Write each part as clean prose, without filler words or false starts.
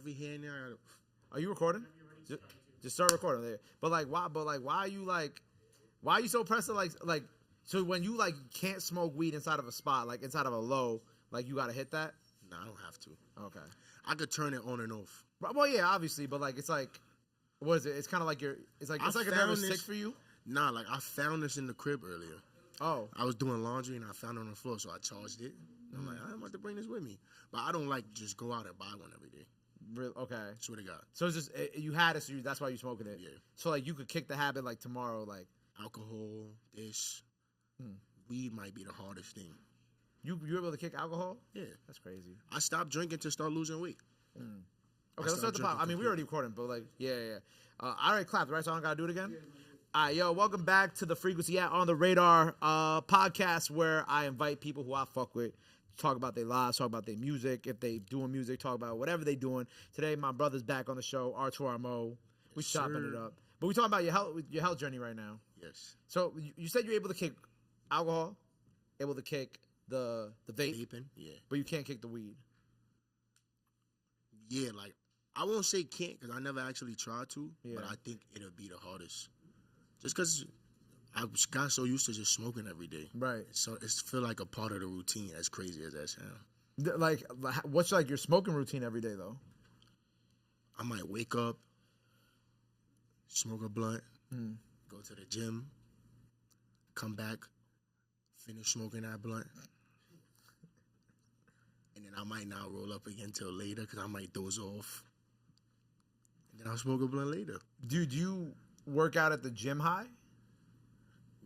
every here and there. Are you recording? Just start recording there. But why are you so pressed to like? So when you like can't smoke weed inside of a spot, like inside of a low, like you gotta hit that? Nah, I don't have to. Okay. I could turn it on and off. Well, yeah, obviously, but like it's like, what is it? It's kind of like it's like a nervous tick for you. Nah, like I found this in the crib earlier. Oh. I was doing laundry and I found it on the floor, so I charged it. I'm like, I'm about to bring this with me, but I don't like just go out and buy one every day. Real, okay. Swear to God. So it's just you had it, so that's why you smoking it. Yeah. So like you could kick the habit like tomorrow, like alcohol. Weed might be the hardest thing. You able to kick alcohol? Yeah, that's crazy. I stopped drinking to start losing weight. Okay, let's start the pod. I mean, we already recording, but like, yeah. I already clapped, right? So I don't gotta do it again. All right, yo, welcome back to the Frequency on the Radar podcast, where I invite people who I fuck with to talk about their lives, talk about their music, if they doing music, talk about whatever they doing. Today, my brother's back on the show, R2R Mo. We chopping it up, but we talking about your health journey right now. Yes. So you said you're able to kick alcohol, able to kick the vaping, yeah, but you can't kick the weed. Yeah, like I won't say can't because I never actually tried to, yeah. But I think it'll be the hardest. Just because I got so used to just smoking every day. Right. So it's feel like a part of the routine, as crazy as that sounds. Like, what's like your smoking routine every day, though? I might wake up, smoke a blunt, go to the gym, come back, finish smoking that blunt. And then I might not roll up again till later because I might doze off. And then I'll smoke a blunt later. Dude, do you work out at the gym high?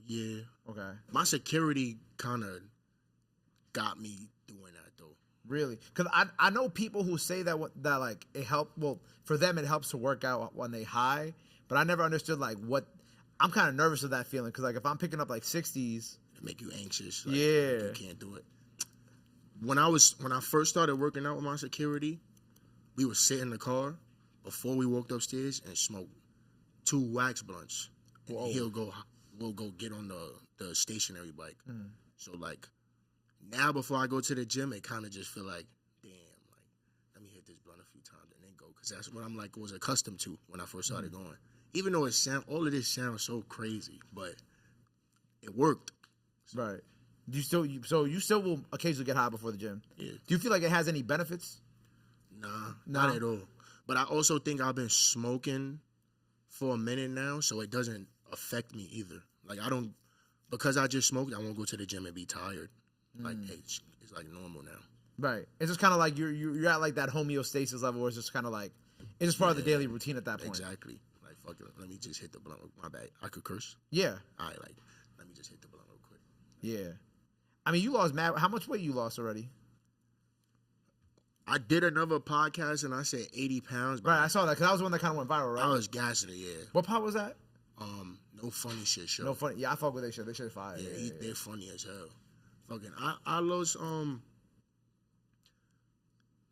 Yeah. Okay. My security kind of got me doing that, though. Really? Because I know people who say that like it helped. Well, for them it helps to work out when they high. But I never understood like what. I'm kind of nervous of that feeling because like if I'm picking up like 60s, it make you anxious. Like, yeah. You can't do it. When I first started working out with my security, we would sit in the car before we walked upstairs and smoke 2 wax blunts. And we'll go get on the stationary bike. So like now before I go to the gym, it kind of just feel like, damn, like let me hit this blunt a few times and then go, because that's what I'm like was accustomed to when I first started going. Even though all of this sounds so crazy, but it worked. Right. You still will occasionally get high before the gym. Yeah. Do you feel like it has any benefits? Nah, not at all. But I also think I've been smoking for a minute now, so it doesn't affect me either. Like because I just smoked, I won't go to the gym and be tired. Like it's like normal now. Right. It's just kind of like you're at like that homeostasis level where it's just kind of like it's just part of the daily routine at that point. Exactly. Like fuck it, let me just hit the blunt. My bad. I could curse. Yeah. All right, like let me just hit the blunt real quick. Yeah. I mean, you lost how much weight you lost already? I did another podcast and I said 80 pounds. Right, I saw that because that was the one that kind of went viral, right? I was gassing it, yeah. What part was that? No funny shit show. No funny. Yeah, I fuck with that shit. They shit fire. Yeah, they're funny as hell. Fucking, I lost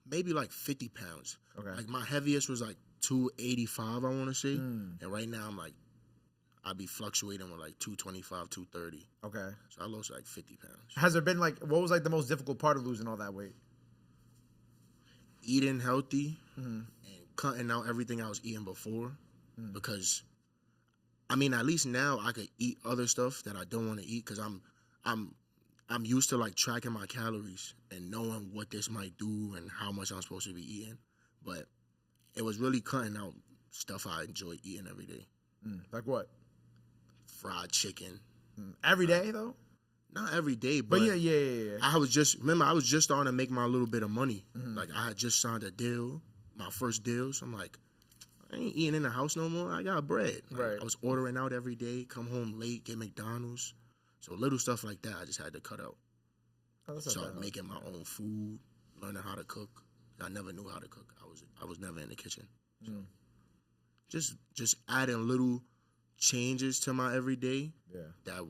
maybe like 50 pounds. Okay. Like my heaviest was like 285, I want to say, and right now I'm like, I be fluctuating with like 225, 230. Okay. So I lost like 50 pounds. Has there been like, what was like the most difficult part of losing all that weight? Eating healthy and cutting out everything I was eating before, because I mean, at least now I could eat other stuff that I don't want to eat because I'm used to like tracking my calories and knowing what this might do and how much I'm supposed to be eating. But it was really cutting out stuff I enjoy eating every day. Like what? Fried chicken. Every day though? Not every day, but yeah. I was just starting to make my little bit of money. Like I had just signed a deal, my first deal. So I'm like, I ain't eating in the house no more. I got bread. Like, right. I was ordering out every day, come home late, get McDonald's. So little stuff like that, I just had to cut out. Start making my own food, learning how to cook. I never knew how to cook. I was never in the kitchen. So just adding little changes to my everyday that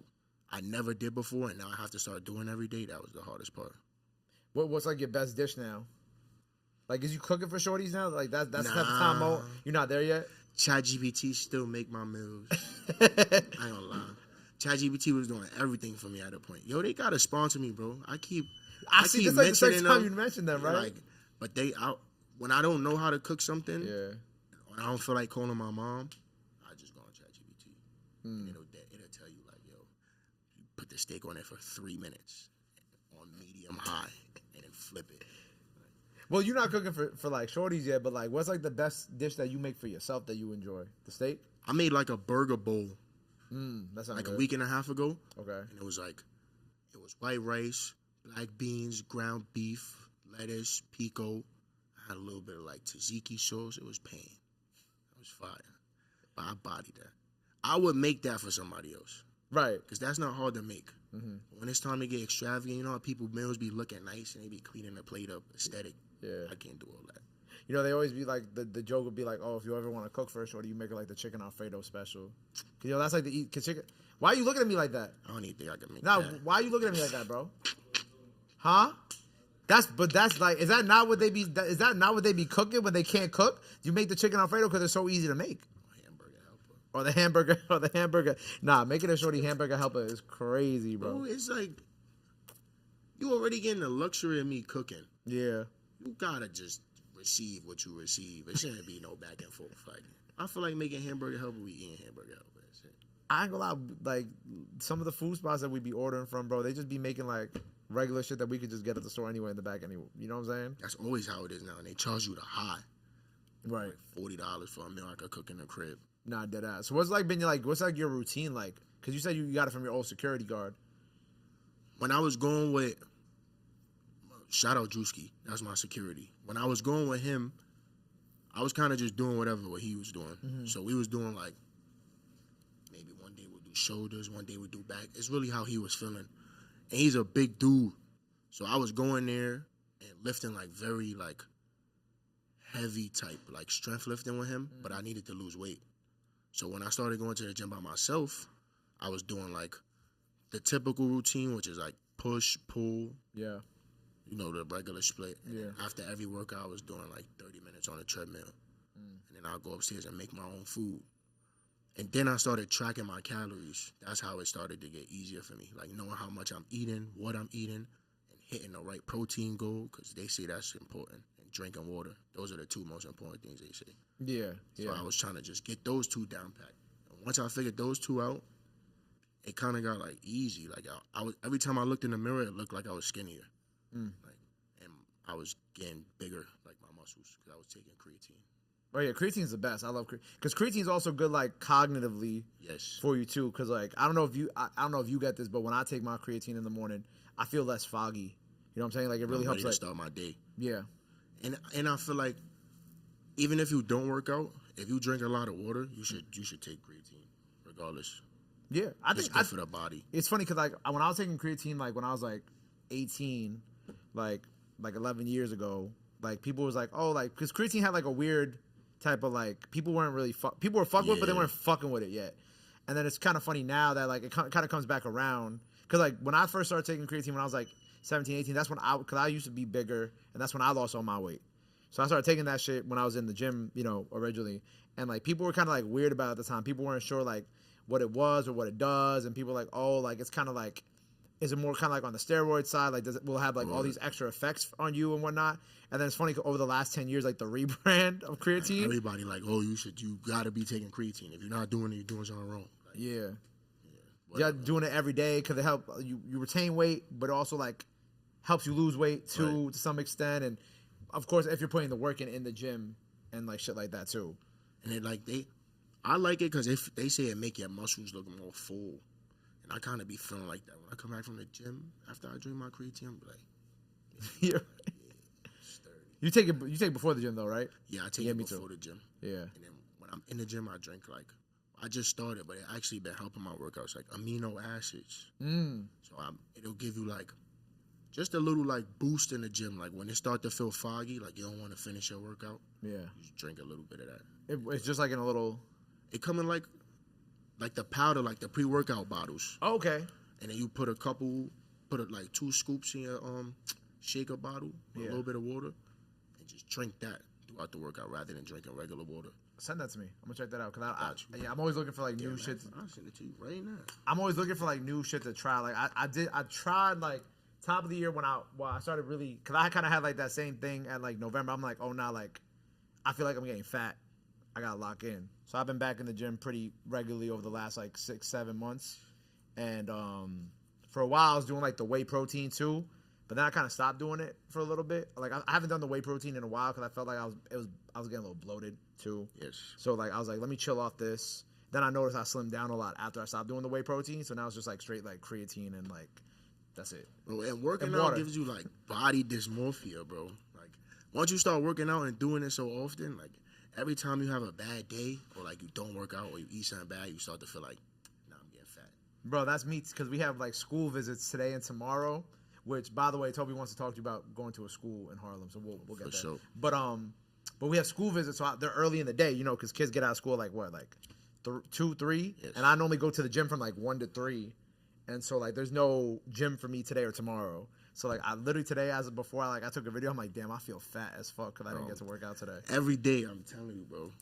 I never did before, and now I have to start doing every day. That was the hardest part. What's like your best dish now? Like, is you cooking for shorties now? Like that's the type of time mode. You're not there yet. ChatGPT still make my meals. I ain't gonna lie. ChatGPT was doing everything for me at a point. Yo, they gotta sponsor me, bro. I keep see. This like the second time you mentioned them, right? Like, but when I don't know how to cook something, when I don't feel like calling my mom, I just go on ChatGPT. And it'll tell you like, yo, you put the steak on there for 3 minutes on medium high, and then flip it. Well, you're not cooking for like shorties yet, but like, what's like the best dish that you make for yourself that you enjoy? The steak? I made like a burger bowl. That sounds like good. a week and a half ago. Okay. And it was white rice, black beans, ground beef, lettuce, pico. I had a little bit of like tzatziki sauce. It was pain. It was fire. But I bodied that. I would make that for somebody else. Right. Because that's not hard to make. When it's time to get extravagant, you know how people meals be looking nice and they be cleaning the plate up, aesthetic. Yeah. I can't do all that. You know, they always be like, the joke would be like, oh, if you ever want to cook first, or do you make it like the chicken Alfredo special? You know, that's like the chicken. Why are you looking at me like that? I don't even think I can make that. Why are you looking at me like that, bro? Huh? That's like, is that not what they be cooking when they can't cook? You make the chicken Alfredo because it's so easy to make. Or the hamburger. Nah, making a shorty hamburger helper is crazy, bro. It's like, you already getting the luxury of me cooking. Yeah. You gotta just receive what you receive. It shouldn't be no back and forth. Like, I feel like making hamburger helper, we eating hamburger helper. I ain't gonna lie, like, some of the food spots that we be ordering from, bro, they just be making like regular shit that we could just get at the store anyway in the back anyway. You know what I'm saying? That's always how it is now. And they charge you the high. Right. Like $40 for a meal I could cook in the crib. Nah, dead ass. So what's your routine like? Because you said you got it from your old security guard. When I was going with, shout out Drewski, that's my security. When I was going with him, I was kind of just doing whatever what he was doing. So we was doing like, maybe one day we'll do shoulders, one day we'll do back. It's really how he was feeling. And he's a big dude. So I was going there and lifting like very like heavy type, like strength lifting with him, but I needed to lose weight. So when I started going to the gym by myself, I was doing like the typical routine, which is like push, pull. Yeah. You know, the regular split. Yeah. After every workout, I was doing like 30 minutes on a treadmill. And then I'll go upstairs and make my own food. And then I started tracking my calories. That's how it started to get easier for me. Like knowing how much I'm eating, what I'm eating, and hitting the right protein goal, because they say that's important. And drinking water. Those are the two most important things they say. Yeah. So I was trying to just get those two down pat. And once I figured those two out, it kind of got like easy. Like I was, every time I looked in the mirror, it looked like I was skinnier. Like, and I was getting bigger, like my muscles, because I was taking creatine. Oh yeah, creatine is the best. I love creatine because creatine is also good, like cognitively, for you too. Because like I don't know if you get this, but when I take my creatine in the morning, I feel less foggy. You know what I'm saying? Like it really helps. To start my day. Yeah. And I feel like even if you don't work out, if you drink a lot of water, you should take creatine, regardless. Yeah, I think it's good for the body. It's funny because like when I was taking creatine, like when I was like 18, like 11 years ago, like people was like, oh, like because creatine had like a weird type of like people weren't really people were fucking with, but they weren't fucking with it yet. And then it's kind of funny now that like it kind of comes back around because like when I first started taking creatine when I was like 17, 18, that's when because I used to be bigger and that's when I lost all my weight. So I started taking that shit when I was in the gym, you know, originally. And like people were kind of like weird about it at the time. People weren't sure like what it was or what it does. And people were like, oh, like it's kind of like, is it more kind of like on the steroid side? Like will it have like all these extra effects on you and whatnot? And then it's funny over the last 10 years, like the rebrand of creatine. Like everybody like, oh, you gotta be taking creatine. If you're not doing it, you're doing something wrong. Like, yeah, doing it every day because it help you retain weight, but also like helps you lose weight too to some extent. And of course, if you're putting the work in the gym and like shit like that too. And then like I like it because if they say it make your muscles look more full, and I kind of be feeling like that when I come back from the gym after I drink my creatine. I'm like, you take it before the gym though, right? Yeah, I take it before the gym. Yeah. And then when I'm in the gym, I drink like I just started, but it actually been helping my workouts, like amino acids. So it'll give you like just a little like boost in the gym. Like when it start to feel foggy, like you don't want to finish your workout. Yeah. You just drink a little bit of that. It's just like in a little. It come in like the powder, like the pre-workout bottles. Oh, okay. And then you put like 2 scoops in your shaker bottle with a little bit of water, and just drink that throughout the workout rather than drinking regular water. Send that to me. I'm gonna check that out because I'm always looking for like new shit. I'll send it to you right now. I'm always looking for like new shit to try. Like I tried like top of the year when I started really, because I kind of had like that same thing at like November. I'm like, oh, now like I feel like I'm getting fat. I gotta lock in. So I've been back in the gym pretty regularly over the last like 6-7 months, and for a while I was doing like the whey protein too, but then I kind of stopped doing it for a little bit. Like I haven't done the whey protein in a while because I felt like I was getting a little bloated too. Yes. So like I was like, let me chill off this. Then I noticed I slimmed down a lot after I stopped doing the whey protein. So now it's just like straight like creatine and like that's it. Bro, and working out gives you like body dysmorphia, bro. Like once you start working out and doing it so often, like every time you have a bad day or like you don't work out or you eat something bad, you start to feel like, nah, I'm getting fat. Bro, that's me because we have like school visits today and tomorrow. Which, by the way, Toby wants to talk to you about going to a school in Harlem, so we'll get that. Sure. But we have school visits, so they're early in the day, you know, because kids get out of school like what, like 2, 3, yes. And I normally go to the gym from like 1 to 3, and so like there's no gym for me today or tomorrow. So like I literally today, as of before, I took a video, I'm like, damn, I feel fat as fuck because I didn't get to work out today. Every day, I'm telling you, bro.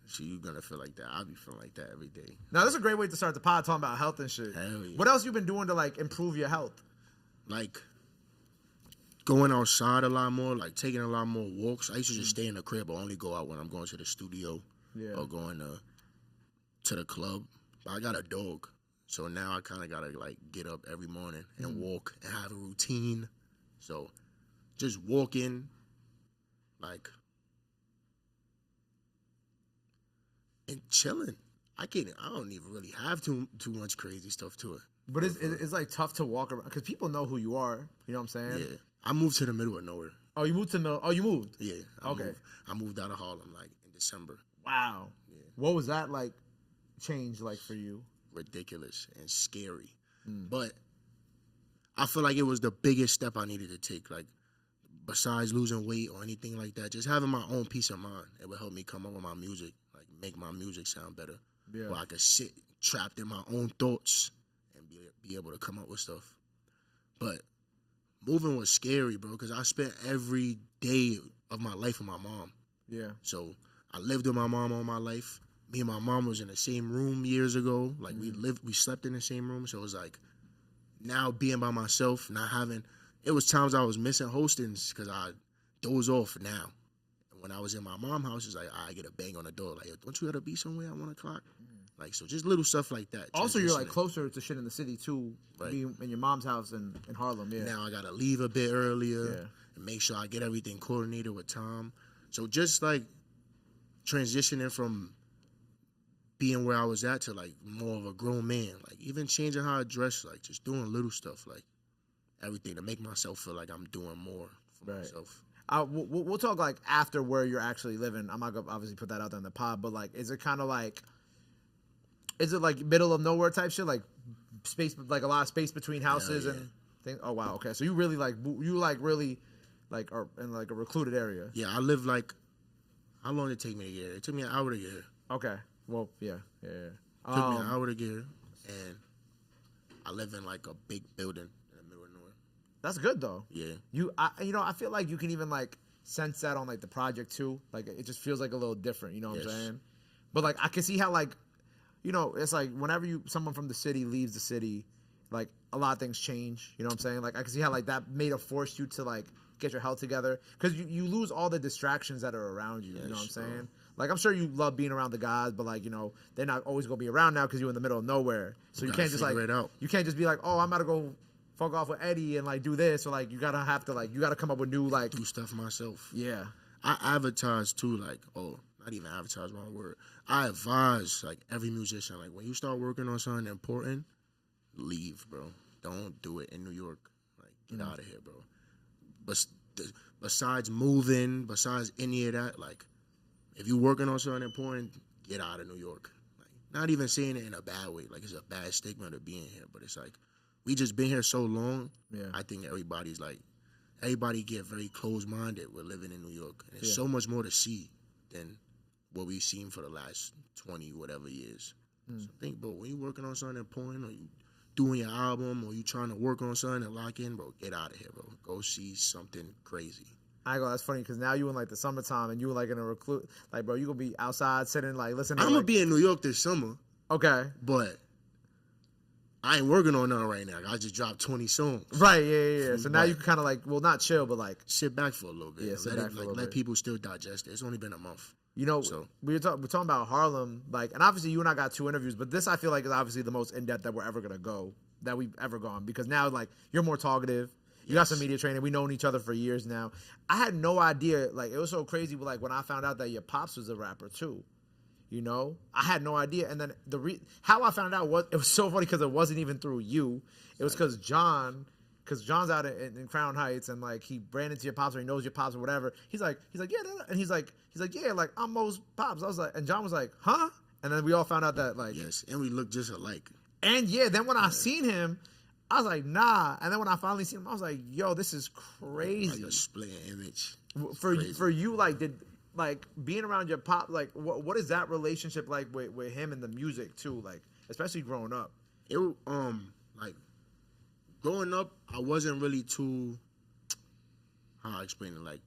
So you're gonna feel like that. I'll be feeling like that every day. Now this is a great way to start the pod talking about health and shit. Hell yeah. What else you been doing to like improve your health? Like going outside a lot more, like taking a lot more walks. I used to just stay in the crib or only go out when I'm going to the studio or going to the club. But I got a dog, so now I kind of gotta like get up every morning and walk and have a routine. So just walking, like, and chilling. I don't even really have too much crazy stuff to it. But it's like tough to walk around because people know who you are. You know what I'm saying? Yeah. I moved to the middle of nowhere. Oh, you moved to the. Oh, you moved. Yeah. I moved out of Harlem like in December. Wow. Yeah. What was that like? Change like for you? Ridiculous and scary, but I feel like it was the biggest step I needed to take. Like besides losing weight or anything like that, just having my own peace of mind. It would help me come up with my music, like make my music sound better. Yeah. Where I could sit trapped in my own thoughts and be able to come up with stuff. But moving was scary, bro, because I spent every day of my life with my mom. Yeah. So I lived with my mom all my life. Me and my mom was in the same room years ago. Like we slept in the same room. So it was like now being by myself, not having. It was times I was missing hostings because I doze off now. And when I was in my mom's house, it's like I get a bang on the door. Like, don't you gotta be somewhere at 1 o'clock? Like, so just little stuff like that. Also, you're like closer to shit in the city too, right? Being in your mom's house in Harlem. Yeah. Now I gotta leave a bit earlier and make sure I get everything coordinated with Tom. So just like transitioning from being where I was at to like more of a grown man, like even changing how I dress, like just doing little stuff, like everything to make myself feel like I'm doing more for myself. We'll talk like after where you're actually living. I'm not gonna obviously put that out there in the pod, but like, is it kind of like, is it like middle of nowhere type shit, like space, like a lot of space between houses and things? Oh wow, okay. So you really like really like are in like a recluded area. Yeah, I live like. How long did it take me to get here? It took me an hour to get here. Okay. Well, yeah. Took me an hour to get here, and I live in like a big building in the middle of nowhere. That's good though. Yeah. I feel like you can even like sense that on like the project too. Like it just feels like a little different. You know what I'm saying? But like I can see how like, you know, it's like whenever someone from the city leaves the city, like a lot of things change. You know what I'm saying? Like I can see how like that may have forced you to like get your health together because you lose all the distractions that are around you. You know what I'm saying? Like, I'm sure you love being around the guys, but, like, you know, they're not always going to be around now because you're in the middle of nowhere. So you can't just, like, you can't just be like, oh, I'm about to go fuck off with Eddie and, like, do this. Or, like, you got to come up with new, like. Do stuff myself. Yeah. I advertise, too, like, not even advertise, wrong word. I advise, like, every musician, like, when you start working on something important, leave, bro. Don't do it in New York. Like, get out of here, bro. But besides moving, besides any of that, like, if you're working on something important, get out of New York. Like, not even saying it in a bad way. Like, it's a bad stigma to being here. But it's like, we just been here so long. Yeah. I think everybody get very closed-minded with living in New York. And there's so much more to see than what we've seen for the last 20 whatever years. So I think, bro, when you're working on something important or you doing your album or you trying to work on something and lock in, bro, get out of here, bro. Go see something crazy. I go, that's funny because now you in like the summertime and you were like in a recluse, like, bro, you gonna be outside sitting like listening. I'm gonna be in New York this summer. Okay, but I ain't working on nothing right now. I just dropped 20 songs. Right, yeah. So now you can kind of like, well, not chill, but like sit back for a little bit. Yeah, sit back for a little bit. Let people still digest it. It's only been a month. You know, we're talking about Harlem, like, and obviously you and I got 2 interviews, but this I feel like is obviously the most in depth that we're ever gonna go, that we've ever gone, because now like you're more talkative. You got some media training. We've known each other for years now. I had no idea. Like, it was so crazy. But like when I found out that your pops was a rapper too, you know, I had no idea. And then how I found out it was so funny because it wasn't even through you. It was because John's out in Crown Heights, and like he ran into your pops, or he knows your pops or whatever. He's like, yeah, and he's like, yeah, like I'm Mo's pops. I was like, and John was like, huh? And then we all found out that like, yes, and we look just alike. And yeah, then when I seen him, I was like, nah. And then when I finally seen him, I was like, yo, this is crazy. Like a split image. For you, like, being around your pop, like, what is that relationship like with him and the music too? Like, especially growing up. It like growing up, I wasn't really too. How I explain it? Like,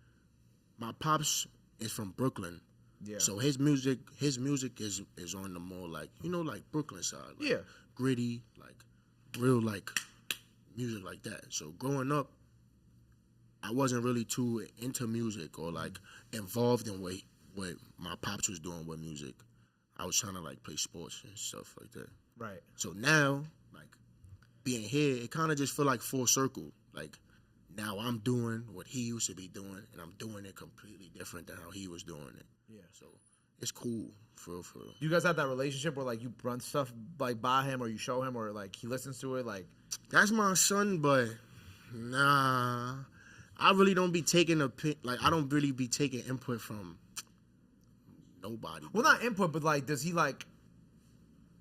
my pops is from Brooklyn. Yeah. So his music is on the more like, you know, like Brooklyn side. Like, yeah. Gritty, like real like music like that. So growing up, I wasn't really too into music or like involved in what my pops was doing with music. I was trying to like play sports and stuff like that. Right. So now, like being here, it kind of just feel like full circle. Like now I'm doing what he used to be doing, and I'm doing it completely different than how he was doing it. Yeah. So it's cool for real. You guys have that relationship where like you run stuff like by him, or you show him, or like he listens to it, like. That's my son, but nah, I really don't be taking I don't really be taking input from nobody. Well, not input, but like, does he like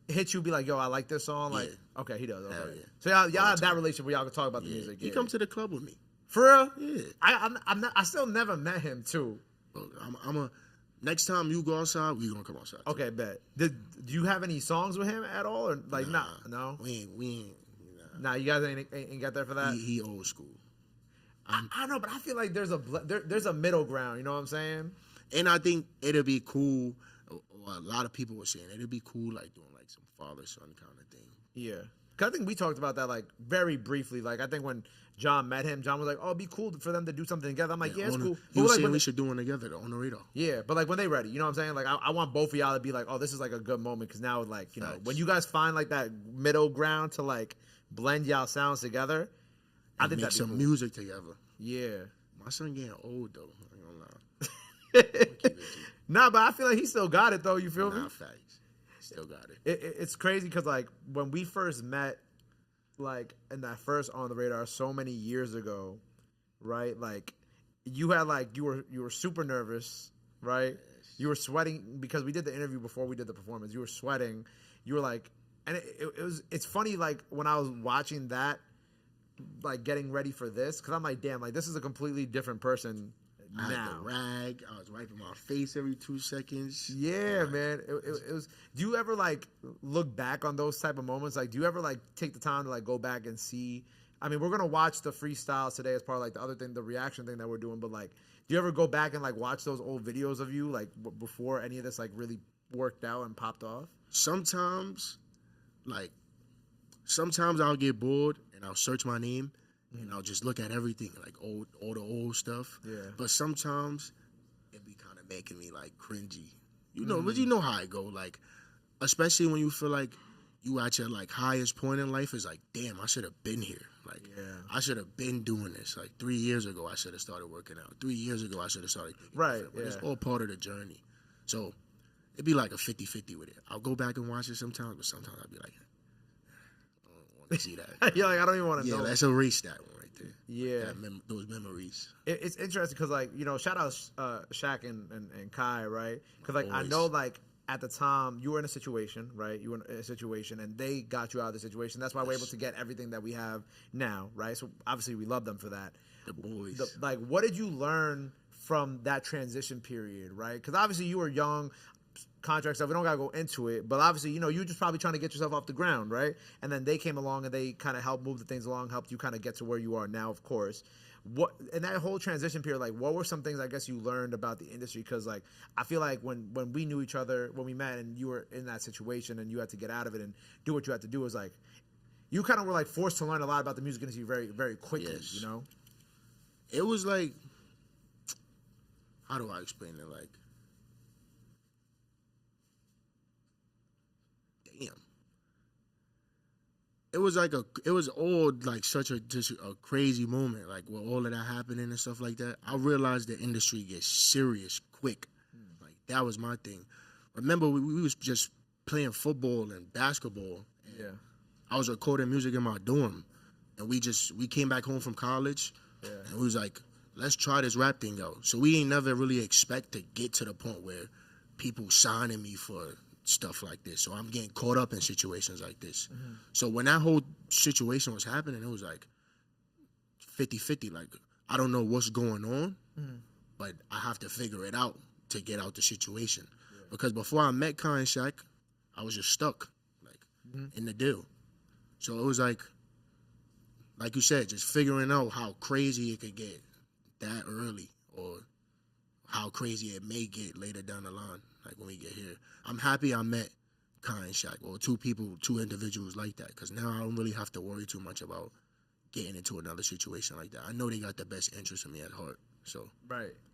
hit you? Be like, yo, I like this song. Like, okay, he does. Okay. Hell yeah. So y'all have that relationship where y'all can talk about the music. He come to the club with me. For real? Yeah. I still never met him too. Next time you go outside, we gonna come outside. Okay, bet. Do you have any songs with him at all, or like no? We ain't. Nah, you guys ain't got there for that. He old school. I know, but I feel like there's a middle ground. You know what I'm saying? And I think it'll be cool. Or a lot of people were saying it'd be cool, like doing like some father son kind of thing. Yeah, cause I think we talked about that like very briefly. Like I think when John met him, John was like, "Oh, it'd be cool for them to do something together." I'm like, "Yeah, it's cool." He was saying we should do one together on the radar. Yeah, but like when they ready, you know what I'm saying? Like I want both of y'all to be like, "Oh, this is like a good moment," because now like you know when you guys find like that middle ground to like blend y'all sounds together, I think make that'd be some cool. music together. Yeah, my son getting old though. I ain't gonna lie. Nah, but I feel like he still got it though. You feel me? Facts. Still got it. It's crazy because like when we first met, like in that first On the Radar so many years ago, right? Like you had like you were super nervous, right? Yes. You were sweating because we did the interview before we did the performance. You were sweating. You were like, and it's funny like when I was watching that, like getting ready for this, because I'm like, damn, like this is a completely different person. I had the rag. I was wiping my face every 2 seconds. Yeah, man. It was. Do you ever like look back on those type of moments? Like, do you ever like take the time to like go back and see? I mean, we're gonna watch the freestyles today as part of like the other thing, the reaction thing that we're doing. But like, do you ever go back and like watch those old videos of you like before any of this like really worked out and popped off? Sometimes I'll get bored and I'll search my name. And I'll just look at everything, like all the old stuff. Yeah. But sometimes it be kind of making me like cringy. You know, but you know how I go. Like, especially when you feel like you at your like highest point in life, is like, damn, I should have been here. Like, I should have been doing this. Like 3 years ago, I should have started working out. 3 years ago, I should have started thinking different. But it's all part of the journey. So it'd be like a 50-50 with it. I'll go back and watch it sometimes, but sometimes I'll be like, to see that. You're like, I don't even want to know. Yeah, let's erase that one right there. Yeah. Those memories. It's interesting because, like, you know, shout out Shaq and Kai, right? Because, like, Always. I know, like, at the time, you were in a situation, right? You were in a situation, and they got you out of the situation. That's why we're able to get everything that we have now, right? So, obviously, we love them for that. The boys. Like, what did you learn from that transition period, right? Because, obviously, you were young. Contract stuff, we don't gotta go into it, but obviously, you know, you were just probably trying to get yourself off the ground, right? And then they came along and they kind of helped move the things along, helped you kind of get to where you are now, of course. What in that whole transition period, like, what were some things I guess you learned about the industry? Because, like, I feel like when we knew each other, when we met, and you were in that situation and you had to get out of it and do what you had to do, was like, you kind of were like forced to learn a lot about the music industry very, very quickly. Yes. You know, it was like, how do I explain it? Like, damn. It was like it was all like such just a crazy moment, like with all of that happening and stuff like that. I realized the industry gets serious quick. Like that was my thing. Remember, we was just playing football and basketball. Yeah. I was recording music in my dorm, and we came back home from college, and we was like, let's try this rap thing out. So we ain't never really expect to get to the point where people signing me for stuff like this. So I'm getting caught up in situations like this. Mm-hmm. So when that whole situation was happening, it was like 50-50. Like, I don't know what's going on, but I have to figure it out to get out the situation. Yeah. Because before I met Kai and Shaq, I was just stuck, like, in the deal. So it was like you said, just figuring out how crazy it could get that early, or how crazy it may get later down the line, like when we get here. I'm happy I met Kai and Shaq, or two individuals like that, because now I don't really have to worry too much about getting into another situation like that. I know they got the best interest in me at heart, so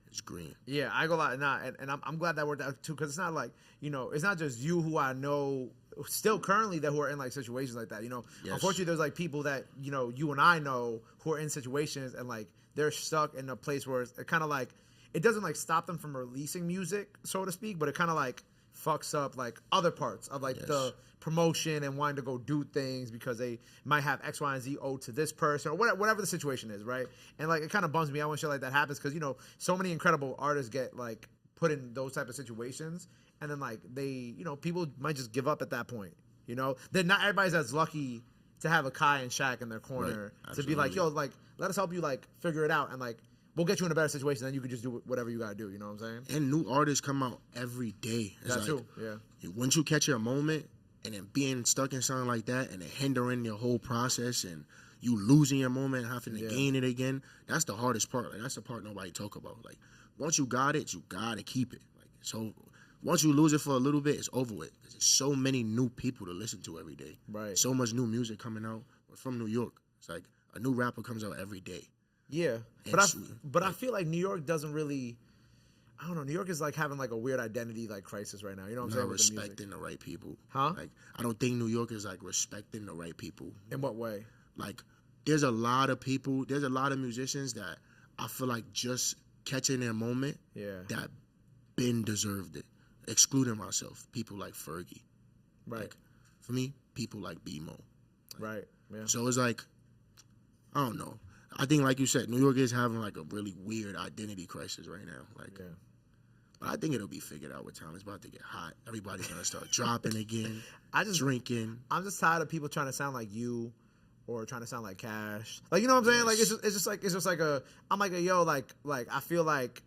it's green. Yeah, I go like and I'm glad that worked out too, because it's not like, you know, it's not just you who I know still currently that who are in like situations like that. You know, unfortunately, there's like people that, you know, you and I know who are in situations and like they're stuck in a place where it's kind of like, it doesn't like stop them from releasing music, so to speak, but it kind of like fucks up like other parts of like the promotion and wanting to go do things because they might have X, Y, and Z owed to this person or whatever the situation is, right? And like it kind of bums me out when shit like that happens, because, you know, so many incredible artists get like put in those type of situations, and then like they, you know, people might just give up at that point. You know, then not everybody's as lucky to have a Kai and Shaq in their corner to be like, yo, like let us help you like figure it out, and like we'll get you in a better situation, then you can just do whatever you gotta do. You know what I'm saying? And new artists come out every day. It's That's like, true. Yeah. Once you catch your moment, and then being stuck in something like that, and then hindering your whole process, and you losing your moment and having to gain it again, that's the hardest part. Like, that's the part nobody talk about. Like, once you got it, you gotta keep it. Like, so once you lose it for a little bit, it's over with. There's so many new people to listen to every day. Right. So much new music coming out. We're from New York. It's like a new rapper comes out every day. Yeah, but I feel like New York doesn't really, I don't know. New York is like having like a weird identity like crisis right now. You know what I'm saying? Not respecting the right people. Huh? Like, I don't think New York is like respecting the right people. In what way? Like, there's a lot of people, there's a lot of musicians that I feel like just catching their moment that been deserved it. Excluding myself. People like Fergie. Right. Like, for me, people like B-Mo. Like, right. Yeah. So it's like, I don't know. I think, like you said, New York is having like a really weird identity crisis right now. Like, but I think it'll be figured out with time. It's about to get hot. Everybody's gonna start dropping again. Drinking. I'm just tired of people trying to sound like you, or trying to sound like Cash. Like, you know what I'm saying? Like, it's just like a. I'm like a yo. Like I feel like,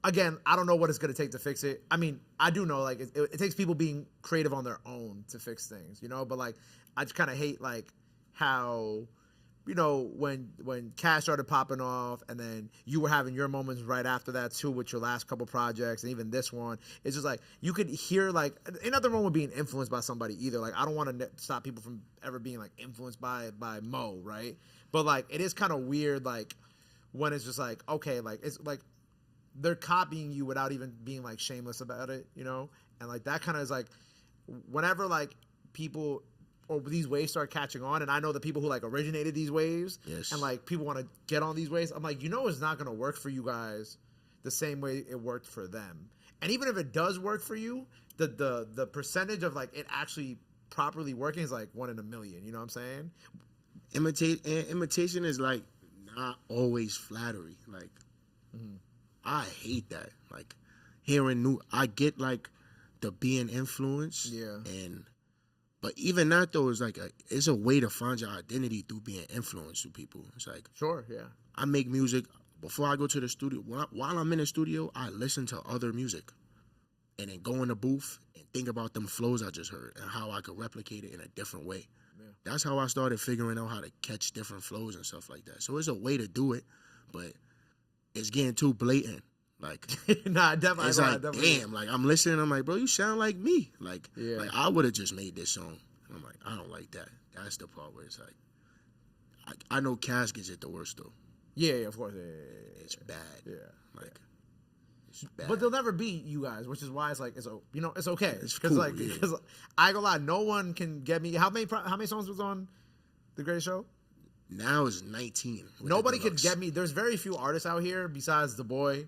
again, I don't know what it's gonna take to fix it. I mean, I do know like it takes people being creative on their own to fix things, you know. But like, I just kind of hate like how, you know, when Cash started popping off, and then you were having your moments right after that too with your last couple projects, and even this one, it's just like you could hear like, ain't nothing wrong with being influenced by somebody either. Like, I don't want to stop people from ever being like influenced by Mo, right? But like, it is kind of weird like when it's just like, okay, like it's like they're copying you without even being like shameless about it, you know? And like that kind of is like, whenever like people or these waves start catching on, and I know the people who like originated these waves, and like people want to get on these waves, I'm like, you know, it's not going to work for you guys the same way it worked for them. And even if it does work for you, the percentage of like it actually properly working is like 1 in a million. You know what I'm saying? Imitation is like not always flattery. Like, I hate that. Like, hearing I get like the being influenced, but even that though is like it's a way to find your identity through being influenced with people. It's like, I make music before I go to the studio. While I'm in the studio, I listen to other music, and then go in the booth and think about them flows I just heard and how I could replicate it in a different way. That's how I started figuring out how to catch different flows and stuff like that. So it's a way to do it, but it's getting too blatant. Like, nah, definitely. It's like, damn, like I'm listening. I'm like, bro, you sound like me. Like I would have just made this song. I'm like, I don't like that. That's the part where it's like, I know Cass gets it the worst though. Yeah, of course. Yeah. It's bad. Yeah. Like, it's bad. But they'll never beat you guys, which is why it's like, it's okay. It's Because cool, like, yeah. because I ain't gonna lie, no one can get me. How many songs was on The Greatest Show? Now it's 19. Nobody could get me. There's very few artists out here besides The Boy,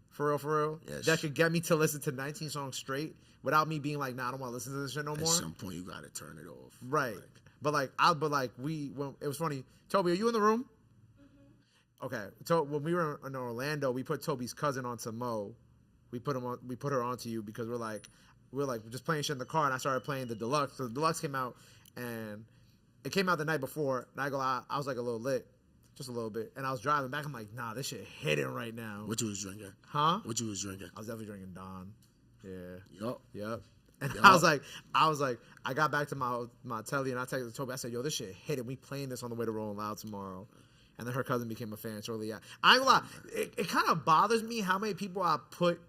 for real, Yes. that could get me to listen to 19 songs straight without me being like, nah, I don't want to listen to this shit no more. At some point, you gotta turn it off. Right. Like, When it was funny. Toby, are you in the room? Okay. So when we were in Orlando, we put Toby's cousin onto Mo. We put her onto you because we're just playing shit in the car, and I started playing the deluxe. So the deluxe came out, and it came out the night before. And I was like a little lit, just a little bit. And I was driving back. I'm like, nah, this shit hitting right now. What you was drinking? Huh? What you was drinking? I was definitely drinking Don. Yeah. Yup. And Yup. I was like, I got back to my telly and I texted Toby. I said, yo, this shit hit it. We playing this on the way to Rolling Loud tomorrow. And then her cousin became a fan shortly after. I ain't gonna lie, it kind of bothers me how many people I put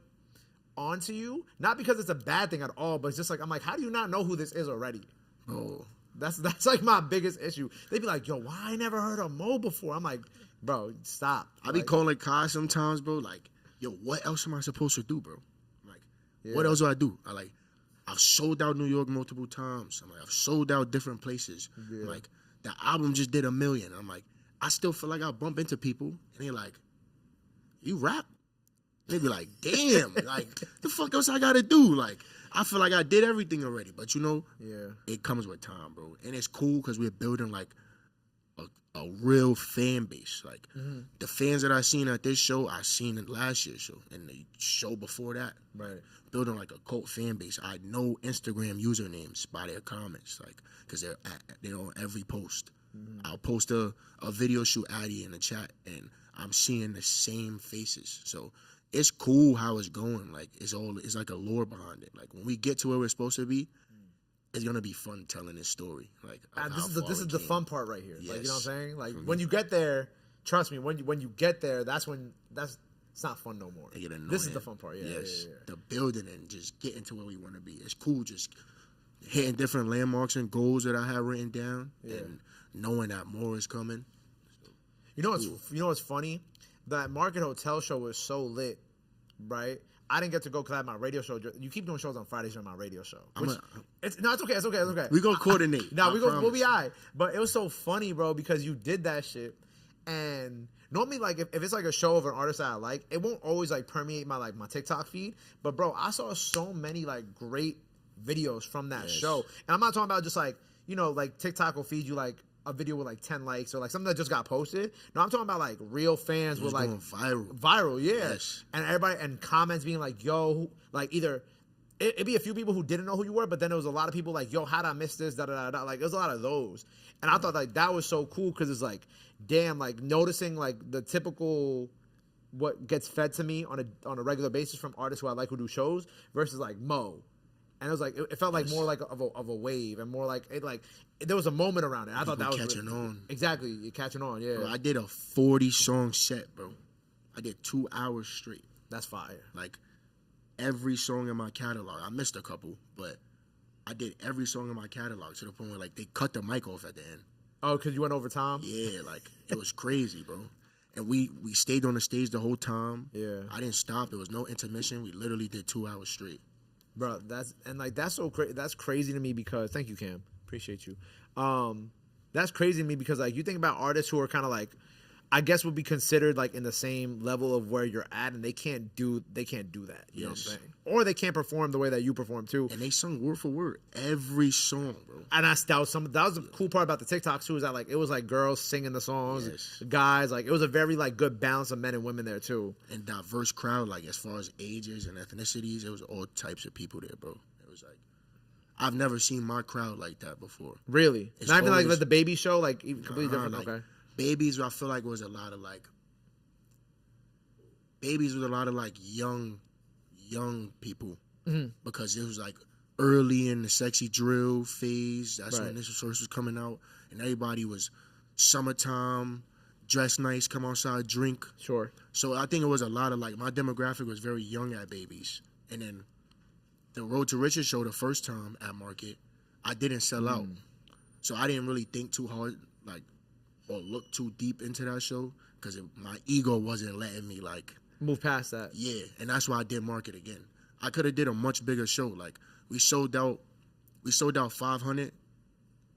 onto you. Not because it's a bad thing at all, but it's just like, I'm like, how do you not know who this is already? Oh. That's like my biggest issue. They'd be like, yo, why I never heard of Mo before? I'm like, bro, stop. I be calling Kai sometimes, bro. Like, yo, what else am I supposed to do, bro? Like, what else do I do? I've sold out New York multiple times. I'm like, I've sold out different places. Yeah. Like, the album just did 1 million. I'm like, I still feel like I bump into people, and they're like, you rap? They be like, damn, like, the fuck else I gotta do? Like, I feel like I did everything already. But, it comes with time, bro. And it's cool because we're building, like, a real fan base. Like, the fans that I seen at this show, I seen at last year's show and the show before that. Right. Building, like, a cult fan base. I know Instagram usernames by their comments, like, because they're on every post. I'll post a video shoot Addy in the chat, and I'm seeing the same faces. So it's cool how it's going. Like, it's like a lore behind it. Like, when we get to where we're supposed to be, it's gonna be fun telling this story. Like, this is the fun part right here. Yes. Like, you know what I'm saying? Like, when you get there, trust me, when you get there, it's not fun no more. They get annoying. This is the fun part. Yeah, yes. yeah. The building and just getting to where we want to be. It's cool just hitting different landmarks and goals that I have written down and knowing that more is coming. You know what's funny? That Market Hotel show was so lit, right? I didn't get to go because I had my radio show. You keep doing shows on Fridays during my radio show. It's okay. We gonna coordinate. We'll be all right. But it was so funny, bro, because you did that shit. And normally, like, if it's like a show of an artist that I like, it won't always like permeate my TikTok feed. But bro, I saw so many like great videos from that show. And I'm not talking about just like, like TikTok will feed you like a video with like 10 likes or like something that just got posted. No, I'm talking about like real fans with like viral, yeah. Yes. And everybody and comments being like, yo, like either it'd be a few people who didn't know who you were, but then there was a lot of people like, yo, how'd I miss this? Da da da. Like, there's a lot of those. And I thought like that was so cool because it's like, damn, like noticing like the typical what gets fed to me on a regular basis from artists who I like who do shows versus like Mo. And it was like it felt like more like of a wave and more like there was a moment around it. I thought that was catching on. Exactly, you're catching on. Yeah, bro, I did a 40-song set, bro. I did 2 hours straight. That's fire. Like every song in my catalog. I missed a couple, but I did every song in my catalog to the point where like they cut the mic off at the end. Oh, because you went over time? Yeah, like it was crazy, bro. And we stayed on the stage the whole time. Yeah, I didn't stop. There was no intermission. We literally did 2 hours straight. Bro, that's so crazy. That's crazy to me because thank you, Cam. Appreciate you. That's crazy to me because like you think about artists who are kind of like, I guess would be considered like in the same level of where you're at, and they can't do that. You know what I'm saying? Or they can't perform the way that you perform too. And they sung word for word every song, bro. And that was the cool part about the TikToks too, is that like it was like girls singing the songs, guys, like it was a very like good balance of men and women there too. And diverse crowd, like as far as ages and ethnicities, it was all types of people there, bro. It was like I've never seen my crowd like that before. Really? It's not even like the Baby show, like completely different. Like, okay. Babies, I feel like was a lot of like young people because it was like early in the sexy drill phase. That's when this source was coming out, and everybody was summertime, dress nice, come outside, drink. Sure. So I think it was a lot of like my demographic was very young at Babies, and then the Road to Riches show the first time at Market, I didn't sell out. So I didn't really think too hard, like, or look too deep into that show because my ego wasn't letting me, like, move past that. Yeah, and that's why I did market again. I could have did a much bigger show. Like, we sold out 500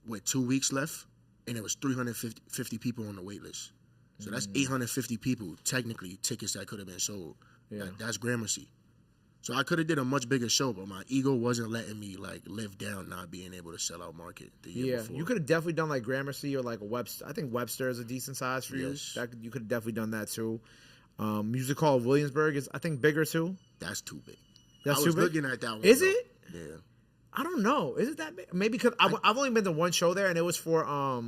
with 2 weeks left, and it was 350 people on the wait list. So that's 850 people, technically, tickets that could have been sold. Yeah. That's Gramercy. So I could have did a much bigger show, but my ego wasn't letting me, like, live down not being able to sell out market the year before. You could have definitely done, like, Gramercy or, like, Webster. I think Webster is a decent size for you. You could have definitely done that, too. Music Hall of Williamsburg is, I think, bigger, too. That's too big. That's I was looking at that one. Is it? Yeah. I don't know. Is it that big? Maybe because I've only been to one show there, and it was for oh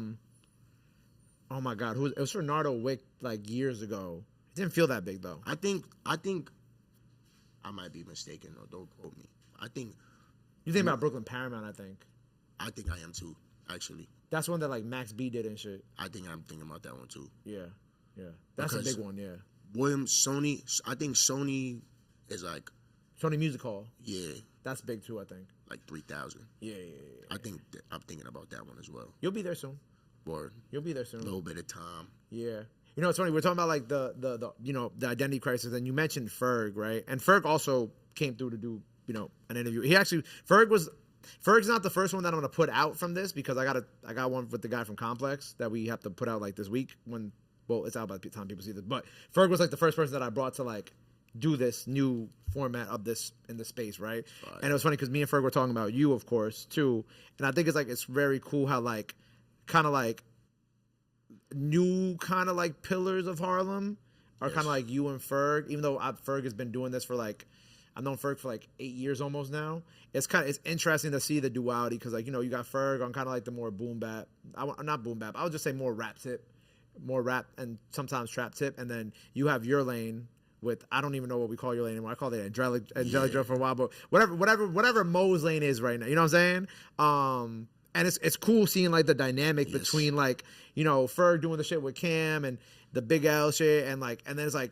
my God, it was for Nardo Wick like years ago. It didn't feel that big though. I think I might be mistaken though. Don't quote me. I think you think about Brooklyn Paramount. I think I am too. Actually, that's one that like Max B did and shit. I think I'm thinking about that one too. Yeah, that's a big one. Yeah, Sony. I think Sony is like Sony Music Hall. Yeah, that's big too. I think like 3,000. Yeah. I think I'm thinking about that one as well. You'll be there soon. Word. You'll be there soon. A little bit of time. Yeah. You know, it's funny. We're talking about like the the identity crisis, and you mentioned Ferg, right? And Ferg also came through to do an interview. Ferg's not the first one that I'm gonna put out from this because I got one with the guy from Complex that we have to put out like this week it's out by the time people see this. But Ferg was like the first person that I brought to like do this new format of this in the space, right? And it was funny because me and Ferg were talking about you, of course, too. And I think it's very cool how like kind of like new kind of like pillars of Harlem are kind of like you and Ferg, even though Ferg has been doing this for like, I've known Ferg for like 8 years almost now. It's interesting to see the duality because like, you got Ferg on kind of like the more boom bap, not boom bap, I would just say more rap and sometimes trap tip. And then you have your lane with, I don't even know what we call your lane anymore. I call it Angelic Joe for a while, but whatever Mo's lane is right now, you know what I'm saying? And it's cool seeing like the dynamic between like, Ferg doing the shit with Cam and the Big L shit and then it's like,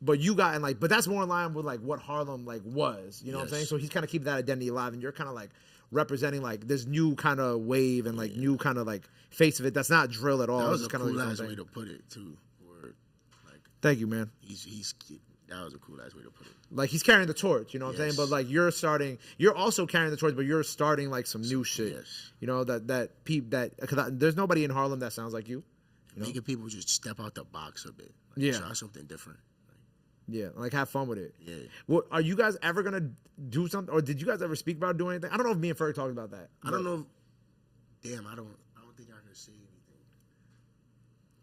but you got but that's more in line with like what Harlem like was, you know what I'm saying? So he's kind of keeping that identity alive and you're kind of like representing like this new kind of wave and like new kind of like face of it that's not drill at all. That was a cool ass way to put it too. Thank you, man. That was a cool ass way to put it. Like he's carrying the torch, you know what I'm saying? But like you're also carrying the torch, but you're starting like some new shit. Yes. Because there's nobody in Harlem that sounds like you. Making people just step out the box a bit. Try something different. Like have fun with it. Yeah. Well, are you guys ever gonna do something, or did you guys ever speak about doing anything? I don't know if me and Ferg talked about that. I don't know. Damn, I don't think I can say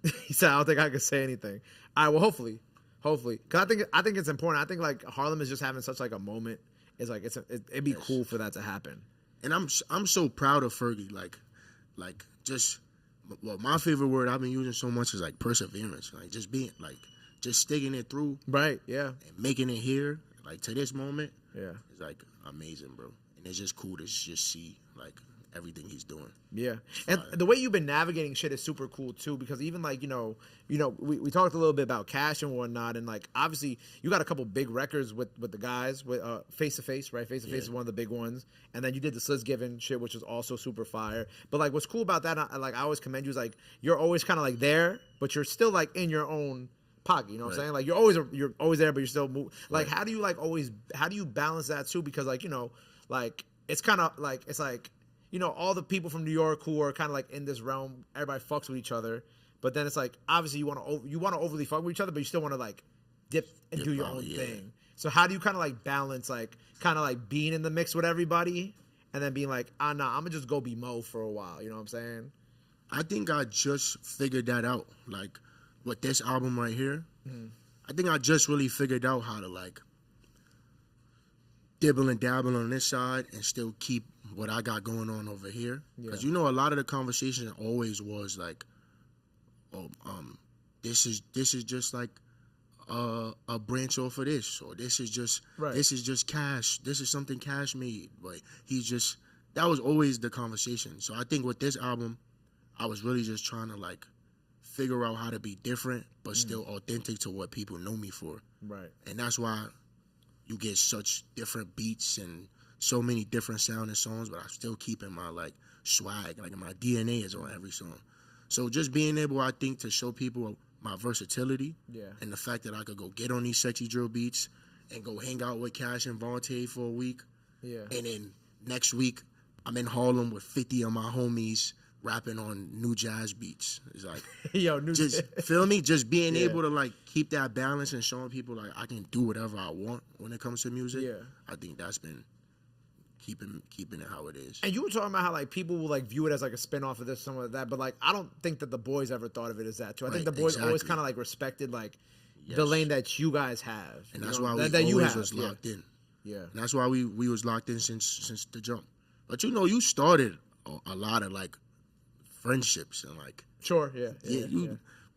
anything. He said, I don't think I can say anything. All right, well, hopefully, because I think it's important. I think like Harlem is just having such like a moment. It's like it'd be cool for that to happen. And I'm so proud of Fergie. My favorite word I've been using so much is like perseverance. Like just being just sticking it through. Right. Yeah. And making it here like to this moment. Yeah. It's like amazing, bro. And it's just cool to just see like everything he's doing. Yeah. And the way you've been navigating shit is super cool too, because even like, we talked a little bit about Cash and whatnot, and like obviously you got a couple big records with the guys with Face to Face, right? Face to Face is one of the big ones. And then you did the Slizzgiven shit, which was also super fire. But like what's cool about that, I always commend you, is like you're always kind of like there, but you're still like in your own pocket, you know what I'm saying? Like you're always there, but you're still like how do you balance that too? Because like, like it's kind of like it's like all the people from New York who are kind of like in this realm, everybody fucks with each other. But then it's like, obviously you want to overly fuck with each other, but you still want to like dip and do your own thing. So how do you kind of like balance like kind of like being in the mix with everybody and then being like, nah, I'm gonna just go be Mo for a while. You know what I'm saying? I think I just figured that out. Like with this album right here, I think I just really figured out how to like dibble and dabble on this side and still keep what I got going on over here. Because a lot of the conversation always was like, this is just like a branch off of this, or this is just Cash. This is something Cash made. But that was always the conversation. So I think with this album, I was really just trying to like figure out how to be different, but still authentic to what people know me for. Right. And that's why you get such different beats and so many different sounding songs, but I'm still keeping my like swag. Like my DNA is on every song. So just being able, I think, to show people my versatility and the fact that I could go get on these sexy drill beats and go hang out with Cash and Vontae for a week. Yeah. And then next week, I'm in Harlem with 50 of my homies rapping on new jazz beats. It's like, feel me? Just being able to like keep that balance and showing people like I can do whatever I want when it comes to music. Yeah. I think that's been keeping it how it is. And you were talking about how like people will like view it as like a spinoff of this, something like that. But like I don't think that the boys ever thought of it as that too. I think the boys always kind of like respected like the lane that you guys have, and that's why we always was locked in. Yeah, and that's why we was locked in since the jump. But you started a lot of like friendships and like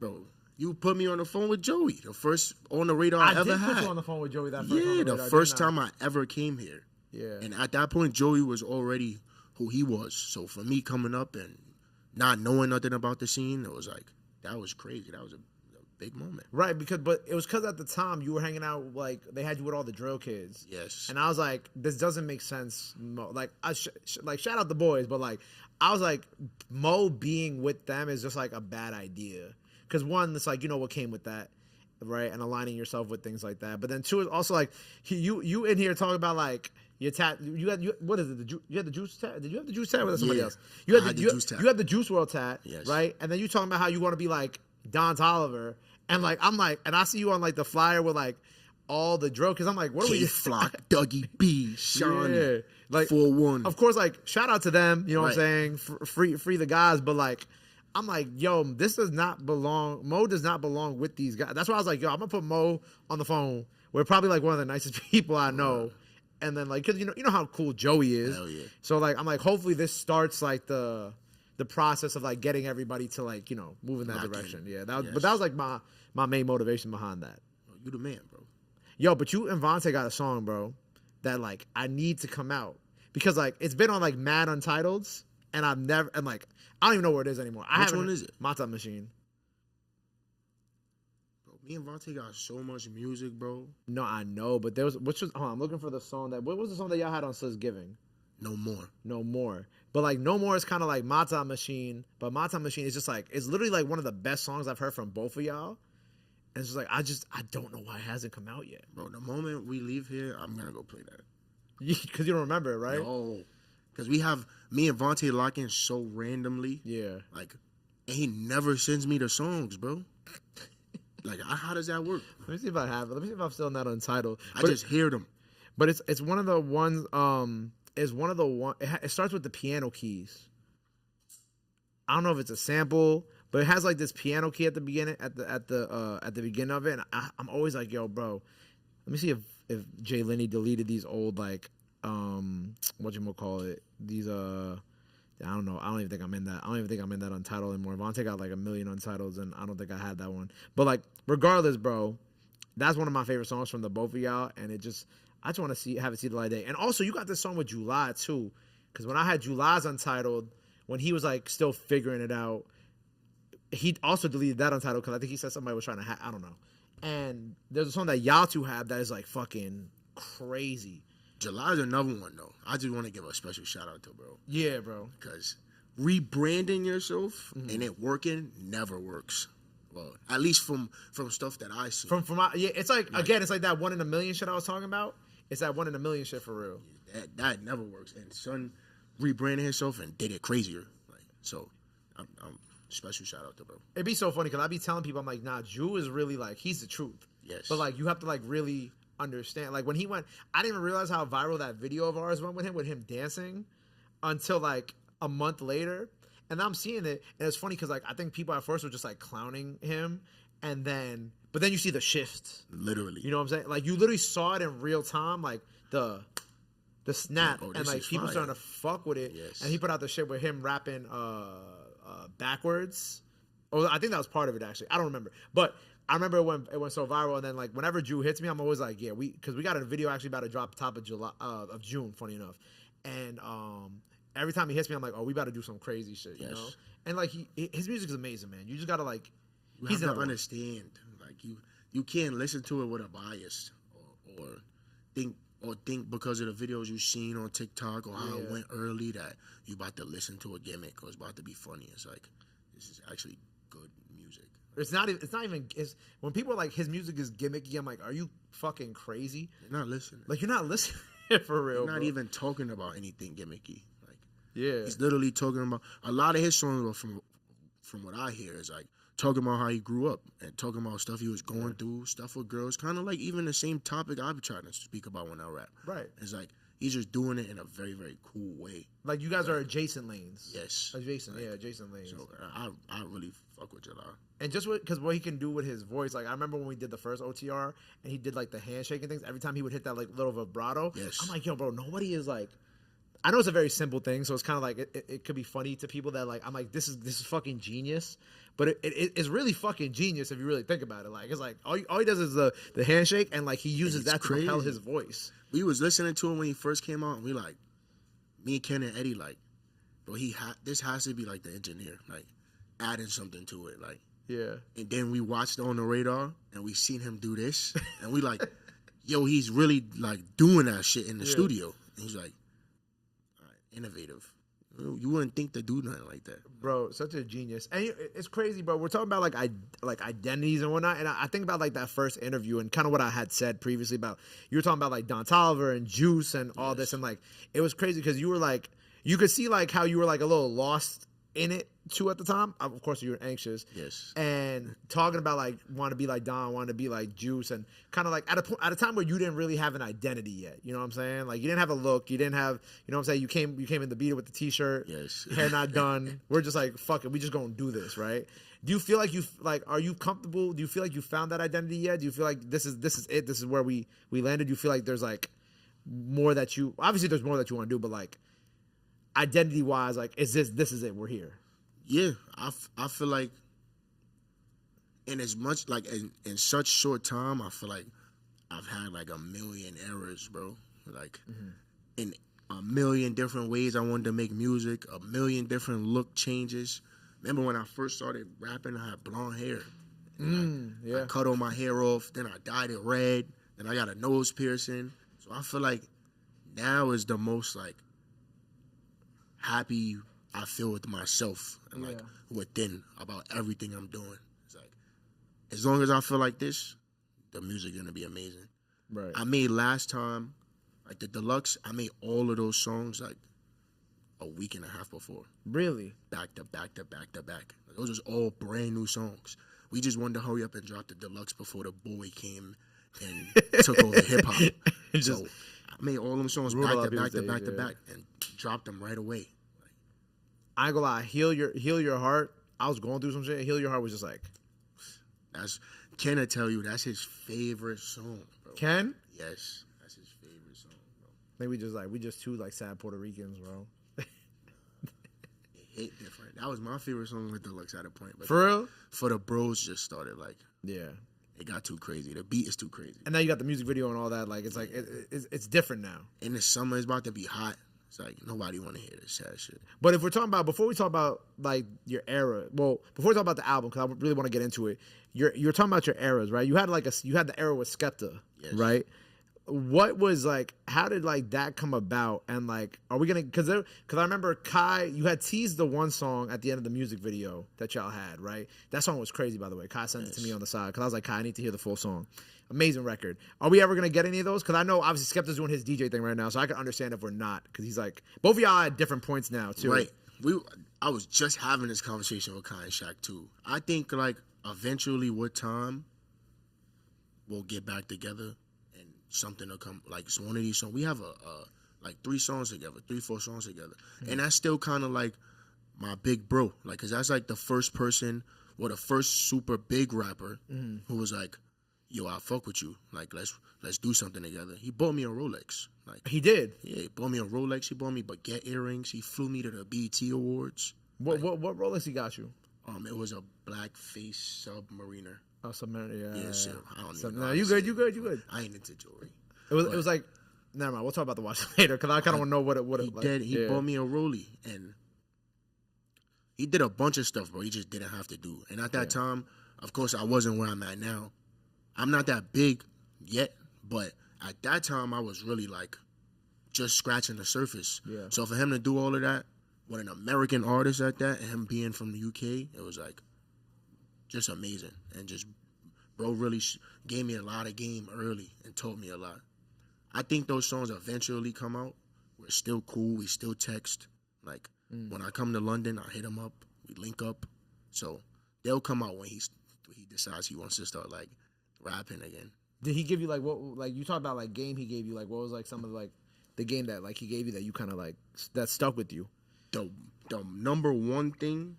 bro. You put me on the phone with Joey, the first on the radar I ever had. I did put you on the phone with Joey that first time. Yeah, the first time I ever came here. Yeah. And at that point, Joey was already who he was. So for me coming up and not knowing nothing about the scene, it was like, that was crazy. That was a big moment. Right, but it was because at the time you were hanging out, like, they had you with all the drill kids. Yes. And I was like, this doesn't make sense. Like, shout out the boys, but like, I was like, Mo being with them is just like a bad idea. Because one, it's like, you know what came with that, right? And aligning yourself with things like that. But then two, is also like, you in here talking about like, what is it? You had the juice tat? Did you have the juice tat or was that somebody else? You had the juice tat. You had the Juice WRLD tat, right? And then you talking about how you want to be like Don Toliver, and like I'm like, and I see you on like the flyer with like all the drill, because I'm like, what are we? Flock, Dougie B, Sean, like 4-1. Of course, like shout out to them. You know what I'm saying? Free the guys, but like. I'm like, yo, this does not belong. Mo does not belong with these guys. That's why I was like, yo, I'm gonna put Mo on the phone. We're probably like one of the nicest people I know. And then like, cause you know how cool Joey is. Hell yeah. So like, I'm like, hopefully this starts like the process of like getting everybody to like, you know, move in that direction. Yeah. But that was like my main motivation behind that. You the man, bro. Yo, but you and Vontae got a song, bro, that like I need to come out because like it's been on like Mad Untitled's and I don't even know where it is anymore. Which one is it? Mata Machine. Bro, me and Vontae got so much music, bro. No, I know, but there was I'm looking for the song what was the song that y'all had on Sis Giving? No More. No More. But like No More is kind of like Mata Machine, but Mata Machine is just like it's literally like one of the best songs I've heard from both of y'all. And it's just like I don't know why it hasn't come out yet. Bro, the moment we leave here, I'm gonna go play that. Because you don't remember it, right? No. Because we have me and Vontae lock in so randomly. Yeah. Like, and he never sends me the songs, bro. Like, how does that work? Let me see if I have it. Let me see if I'm still not Untitled. I just hear them. But it's one of the ones. It starts with the piano keys. I don't know if it's a sample, but it has like this piano key at the beginning, at the beginning of it. And I'm always like, yo, bro. Let me see if Jay Lenny deleted these old like. These I don't know. I don't even think I'm in that Untitled anymore. Vontae got like 1 million Untitles, and I don't think I had that one. But like, regardless, bro, that's one of my favorite songs from the both of y'all, and I just want to have it see the light of day. And also, you got this song with July too, because when I had July's Untitled, when he was like still figuring it out, he also deleted that Untitled because I think he said somebody was trying to I don't know. And there's a song that y'all two have that is like fucking crazy. July's another one though. I just want to give a special shout out to bro. Yeah, bro. Because rebranding yourself and it working never works. Well, at least from stuff that I see. It's like again, it's like that 1 in a million shit I was talking about. It's that 1 in a million shit for real. That never works. And Son rebranded himself and did it crazier. Like so, I'm special shout out to bro. It'd be so funny because I be telling people I'm like, nah, Jew is really like he's the truth. Yes. But like you have to like really understand. Like when he went, I didn't even realize how viral that video of ours went with him dancing until like a month later. And I'm seeing it, and it's funny because like I think people at first were just like clowning him, but then you see the shift. Literally. You know what I'm saying? Like you literally saw it in real time, like the snap, and like people starting to fuck with it. Yes. And he put out the shit with him rapping backwards. Oh, I think that was part of it actually. I don't remember. But I remember it went so viral, and then like whenever Drew hits me, I'm always like, yeah, because we got a video actually about to drop top of June, funny enough, and every time he hits me, I'm like, oh, we about to do some crazy shit, you know? And like his music is amazing, man. You just gotta like, you have to understand, like you can't listen to it with a bias or think or think because of the videos you've seen on TikTok or how it went early that you about to listen to a gimmick or it's about to be funny. It's like, this is actually good music. It's not even. When people are like, his music is gimmicky, I'm like, are you fucking crazy? You're not listening. Like, you're not listening for real. You're not even talking about anything gimmicky. Like, yeah, he's literally talking about a lot of his songs. From what I hear, is like talking about how he grew up and talking about stuff he was going through, stuff with girls, kind of like even the same topic I've tried to speak about when I rap. Right. It's like he's just doing it in a very, very cool way. Like, you guys are adjacent lanes. Yes. Adjacent, adjacent lanes. So I really fuck with Jalal. And just because what he can do with his voice, like I remember when we did the first OTR and he did like the handshake and things. Every time he would hit that like little vibrato, I'm like, yo, bro, nobody is like. I know it's a very simple thing, so it's kind of like it could be funny to people that like I'm like this is fucking genius, but it's really fucking genius if you really think about it. Like it's like all he does is the handshake and like he uses that to propel his voice. We was listening to him when he first came out, and we like me, Ken, and Eddie like, bro, this has to be like the engineer, like adding something to it, like And then we watched on the radar and we seen him do this, and we like, yo, he's really like doing that shit in the studio. And he's like. Innovative. You wouldn't think to do nothing like that, bro. Such a genius, and it's crazy, bro. We're talking about like identities and whatnot, and I think about like that first interview and kind of what I had said previously about you were talking about like Don Toliver and Juice and all this, and like it was crazy because you were like you could see like how you were like a little lost in it too at the time. Of course, you were anxious. Yes. And talking about like want to be like Don, want to be like Juice, and kind of like at a time where you didn't really have an identity yet. You know what I'm saying? Like you didn't have a look. You didn't have. You know what I'm saying? You came in the beater with the t-shirt. Yes. Hair not done. We're just like fuck it. We just gonna do this, right? Do you feel like are you comfortable? Do you feel like you found that identity yet? Do you feel like this is it? This is where we landed. Do you feel like there's like more that you obviously there's more that you want to do, but like identity wise, like this is it? We're here. Yeah, I feel like in as much like in such short time, I feel like I've had like a million errors, bro. Like in a million different ways I wanted to make music, a million different look changes. Remember when I first started rapping, I had blonde hair. I cut all my hair off, then I dyed it red, then I got a nose piercing. So I feel like now is the most like happy I feel with myself and like within about everything I'm doing. It's like as long as I feel like this, the music gonna be amazing. Right. I made last time, like the deluxe, I made all of those songs like a week and a half before. Really? Back to back to back to back. Those was all brand new songs. We just wanted to hurry up and drop the deluxe before the boy came and took over hip hop. So I made all them songs back to back to back to back and dropped them right away. I ain't gonna lie, heal your heart. I was going through some shit. Heal Your Heart was just like, that's Ken will tell you that's his favorite song, bro. Ken? Yes, that's his favorite song, bro. I think we just two like sad Puerto Ricans, bro. It hit different. That was my favorite song with Deluxe at a point. But for real? For the bros just started like it got too crazy. The beat is too crazy. And now you got the music video and all that. Like it's like it's different now. In the summer, it's about to be hot. It's like nobody want to hear this sad shit. But if we're talking about before we talk about like your era, well, before we talk about the album, because I really want to get into it, you're talking about your eras, right? You had the era with Skepta, right? What was like? How did like that come about? And like, are we gonna? Because I remember Kai, you had teased the one song at the end of the music video that y'all had, right? That song was crazy, by the way. Kai sent it to me on the side because I was like, Kai, I need to hear the full song. Amazing record. Are we ever gonna get any of those? Because I know obviously Skepta's doing his DJ thing right now, so I can understand if we're not. Because he's like, both of y'all at different points now too. Right. I was just having this conversation with Kai and Shaq too. I think like eventually, with time, we'll get back together and something will come. Like it's one of these songs. We have like 3 songs together, 3-4 songs together, and that's still kind of like my big bro. Like, cause that's like the first person or the first super big rapper who was like, yo, I fuck with you. Like, let's do something together. He bought me a Rolex. Like he did. Yeah, he bought me a Rolex. He bought me baguette earrings. He flew me to the BET Awards. What Rolex he got you? It was a black face Submariner. Oh, Submariner. Yeah. Yeah, sure. I don't even know. No, you good. I ain't into jewelry. It was like, never mind. We'll talk about the watch later because I kind of want to know what it like. He bought me a Rollie and he did a bunch of stuff, bro. He just didn't have to do. And at that time, of course, I wasn't where I'm at now. I'm not that big yet, but at that time, I was really like just scratching the surface. Yeah. So for him to do all of that with an American artist at that, and him being from the UK, it was like just amazing. And just bro really gave me a lot of game early and taught me a lot. I think those songs eventually come out. We're still cool. We still text. Like when I come to London, I hit him up. We link up. So they'll come out when he decides he wants to start like rapping again. Did he give you like what? Like you talk about like game he gave you. Like what was like some of like the game that like he gave you that you kind of like that stuck with you? The number one thing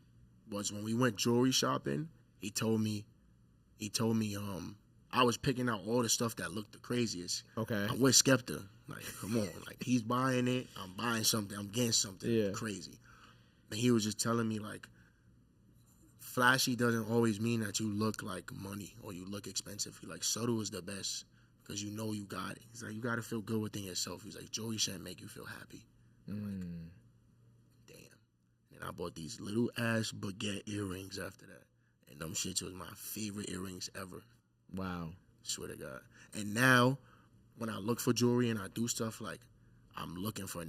was when we went jewelry shopping. He told me I was picking out all the stuff that looked the craziest. Okay. I'm with Skepta. Like, come on. Like, he's buying it. I'm buying something. I'm getting something crazy. And he was just telling me, like, flashy doesn't always mean that you look like money or you look expensive. He's like, subtle is the best because you know you got it. He's like, you got to feel good within yourself. He's like, jewelry shouldn't make you feel happy. I'm like, damn. And I bought these little ass baguette earrings after that. And them shits was my favorite earrings ever. Wow. Swear to God. And now, when I look for jewelry and I do stuff, like, I'm looking for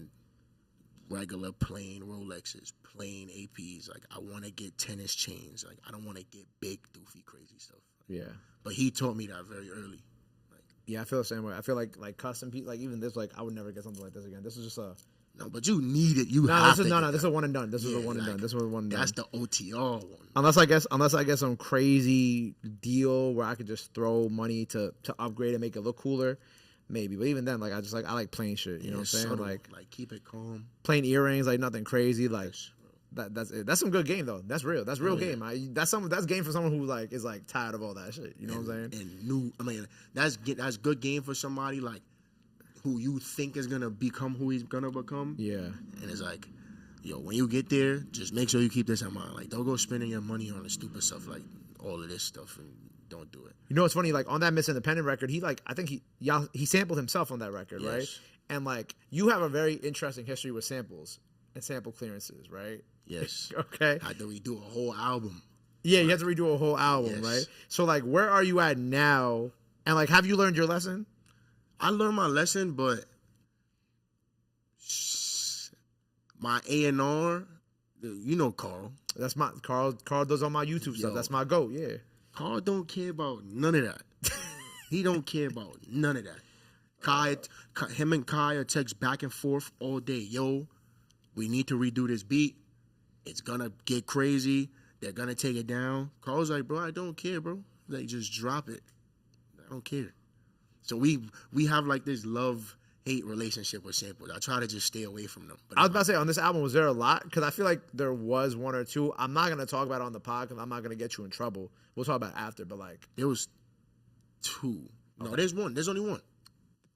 regular plain Rolexes, plain APs. Like, I want to get tennis chains. Like, I don't want to get big, doofy, crazy stuff. Yeah. But he taught me that very early. Like, yeah, I feel the same way. I feel like custom pieces, like even this, like I would never get something like this again. This is just a... No, but you need it. You have to. This is a one and done. This is a one and done. This was one and done. That's the OTR one. Unless I get some crazy deal where I could just throw money to upgrade and make it look cooler, maybe. But even then, like I like plain shit. You know what I'm saying? Subtle. Like keep it calm. Plain earrings, like nothing crazy. Like that's it. That's some good game though. That's real. That's real game. That's game for someone who like is like tired of all that shit. You know what I'm saying? And that's good game for somebody like who you think is gonna become who he's gonna become. Yeah. And it's like, yo, when you get there, just make sure you keep this in mind. Like, don't go spending your money on the stupid stuff like all of this stuff, and don't do it. You know what's funny? Like on that Miss Independent record, I think he sampled himself on that record, Yes. right? And like you have a very interesting history with samples and sample clearances, right? Yes. Okay. I had to redo a whole album. Yeah, you have to redo a whole album, Yes. right? So like, where are you at now? And like, have you learned your lesson? I learned my lesson, but my A&R, you know Carl. That's my Carl does all my YouTube stuff. That's my goat. Yeah. Carl don't care about none of that. He don't care about none of that. Him and Kaya text back and forth all day. Yo, we need to redo this beat. It's gonna get crazy. They're gonna take it down. Carl's like, bro, I don't care, bro. Like, just drop it. I don't care. So we have like this love-hate relationship with samples. I try to just stay away from them. But I was about to say, on this album, was there a lot? Because I feel like there was one or two. I'm not going to talk about it on the pod because I'm not going to get you in trouble. We'll talk about it after, but like... There was two. Okay. No, there's one. There's only one.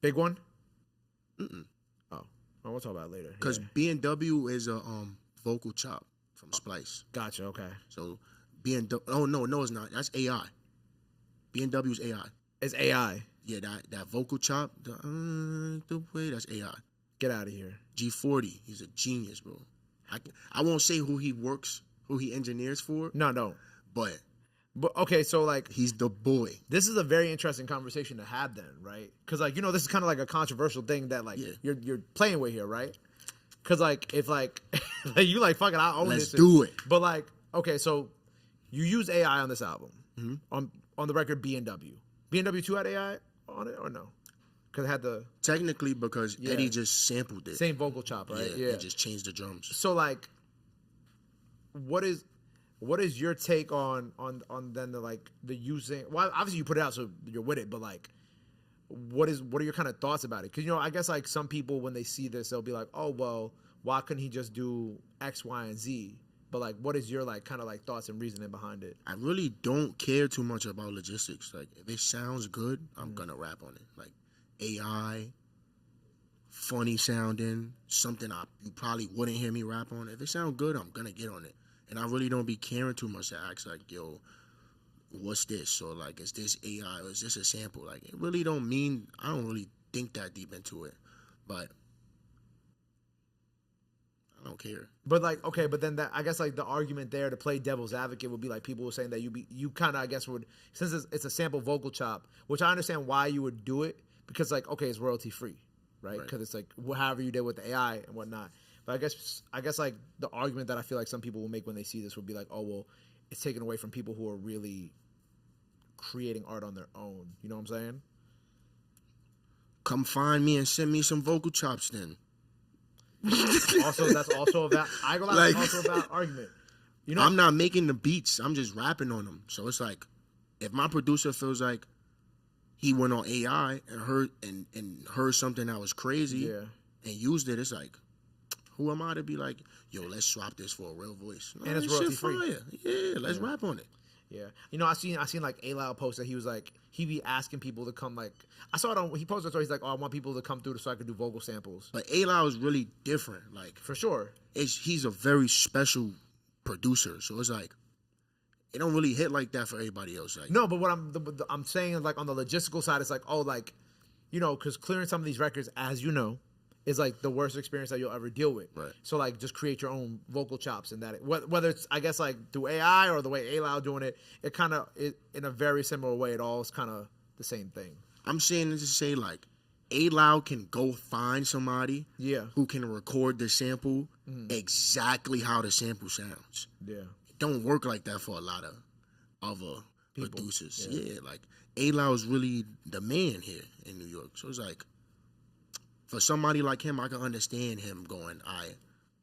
Big one? Mm-mm. Oh, we'll talk about it later. Because B&W is a vocal chop from Splice. Gotcha, okay. So B&W... Oh, no, it's not. That's AI. B&W's AI. It's AI. Yeah, that vocal chop, the way, that's AI. Get out of here. G40, he's a genius, bro. I won't say who he engineers for. No. But okay, so like... he's the boy. This is a very interesting conversation to have then, right? Because like, you know, this is kind of like a controversial thing that like you're playing with here, right? Because like, if like, you like, fuck it, I own this. Let's do it. But like, okay, so you use AI on this album. Mm-hmm. On the record B&W. B&W 2 had AI on it or no? Because it had the... Technically, because Eddie just sampled it. Same vocal chop, right? Yeah. And just changed the drums. So like, what is your take on then the using? Well, obviously you put it out, so you're with it. But like, what are your kind of thoughts about it? Because you know, I guess like some people when they see this, they'll be like, oh well, why couldn't he just do X, Y, and Z? But like, what is your like kind of like thoughts and reasoning behind it? I really don't care too much about logistics. Like, if it sounds good, I'm gonna rap on it. Like AI, funny sounding, something you probably wouldn't hear me rap on. If it sounds good, I'm gonna get on it. And I really don't be caring too much to ask like, yo, what's this? Or like, is this AI or is this a sample? Like, it really don't mean, I don't really think that deep into it. But I don't care. But like, okay, but then I guess like the argument there to play devil's advocate would be like people were saying that you kind of, I guess, would, since it's a sample vocal chop, which I understand why you would do it, because like, okay, it's royalty free, right? Because it's like however you did with the AI and whatnot. But I guess like the argument that I feel like some people will make when they see this would be like, oh well, it's taken away from people who are really creating art on their own. You know what I'm saying? Come find me and send me some vocal chops then. That's also about that's also about argument. You know, I'm not making the beats. I'm just rapping on them. So it's like, if my producer feels like he went on AI and heard something that was crazy and used it, it's like, who am I to be like, yo, let's swap this for a real voice? No, and it's royalty free. Yeah, let's rap on it. Yeah, you know, I seen like A-Loud post that he was like, he be asking people to come, like, I saw it on, he posted a story, he's like, oh, I want people to come through so I could do vocal samples. But A-Loud is really different, like, for sure. He's a very special producer, so it's like, it don't really hit like that for everybody else. Like, no, but what I'm saying, like, on the logistical side, it's like, oh, like, you know, because clearing some of these records, as you know, is like the worst experience that you'll ever deal with. Right. So like, just create your own vocal chops, and that whether it's, I guess, like through AI or the way A-Loud doing it, it kind of, in a very similar way, it all is kind of the same thing. I'm saying this to say, like, A-Loud can go find somebody who can record the sample exactly how the sample sounds. Yeah. It don't work like that for a lot of other producers. Yeah, like, A-Loud is really the man here in New York. So it's like, for somebody like him, I can understand him going, I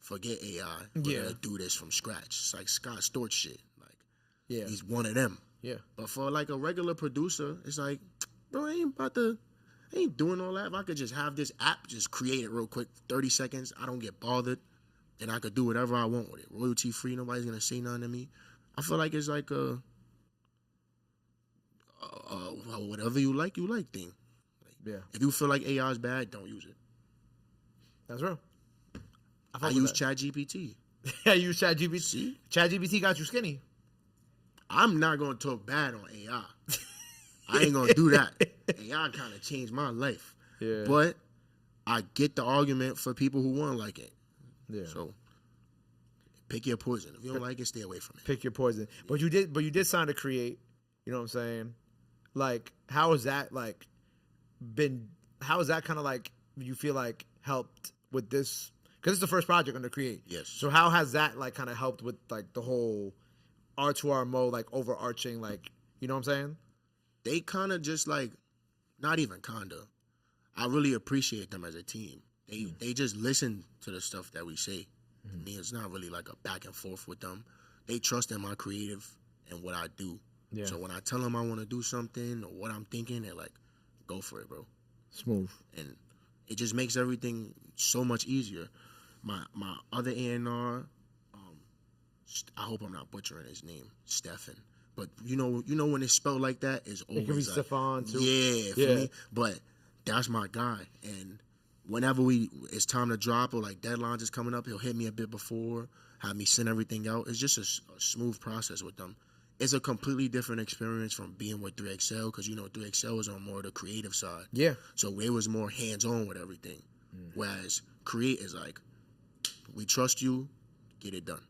forget AI. We're gonna do this from scratch. It's like Scott Storch shit. Like, he's one of them. Yeah. But for like a regular producer, it's like, bro, I ain't doing all that. If I could just have this app, just create it real quick, 30 seconds, I don't get bothered, and I could do whatever I want with it. Royalty free, nobody's gonna say nothing to me. I feel like it's like a whatever you like thing. Like, if you feel like AI is bad, don't use it. That's real. I use ChatGPT. I use ChatGPT. ChatGPT got you skinny. I'm not gonna talk bad on AI. I ain't gonna do that. AI kind of changed my life. Yeah. But I get the argument for people who want to like it. Yeah. So pick your poison. If you don't like it, stay away from it. Pick your poison. But you did sign to create. You know what I'm saying? Like, how has that like been? How is that kind of like you feel like helped with this? Because it's the first project under Create. Yes. So how has that like kind of helped with like the whole R2R mode, like overarching, like, you know what I'm saying? They kind of just like, not even kinda. I really appreciate them as a team. They just listen to the stuff that we say. I mean, it's not really like a back and forth with them. They trust in my creative and what I do. Yeah. So when I tell them I want to do something or what I'm thinking, they're like, go for it, bro. Smooth. And it just makes everything so much easier. My other A&R, I hope I'm not butchering his name, Stefan. But you know when it's spelled like that, it's always it can be like, Stefan too. Yeah, me? But that's my guy. And whenever it's time to drop or like deadlines is coming up, he'll hit me a bit before, have me send everything out. It's just a smooth process with them. It's a completely different experience from being with 3XL, because 3XL is on more of the creative side. Yeah. So it was more hands-on with everything. Whereas Create is like, we trust you, get it done.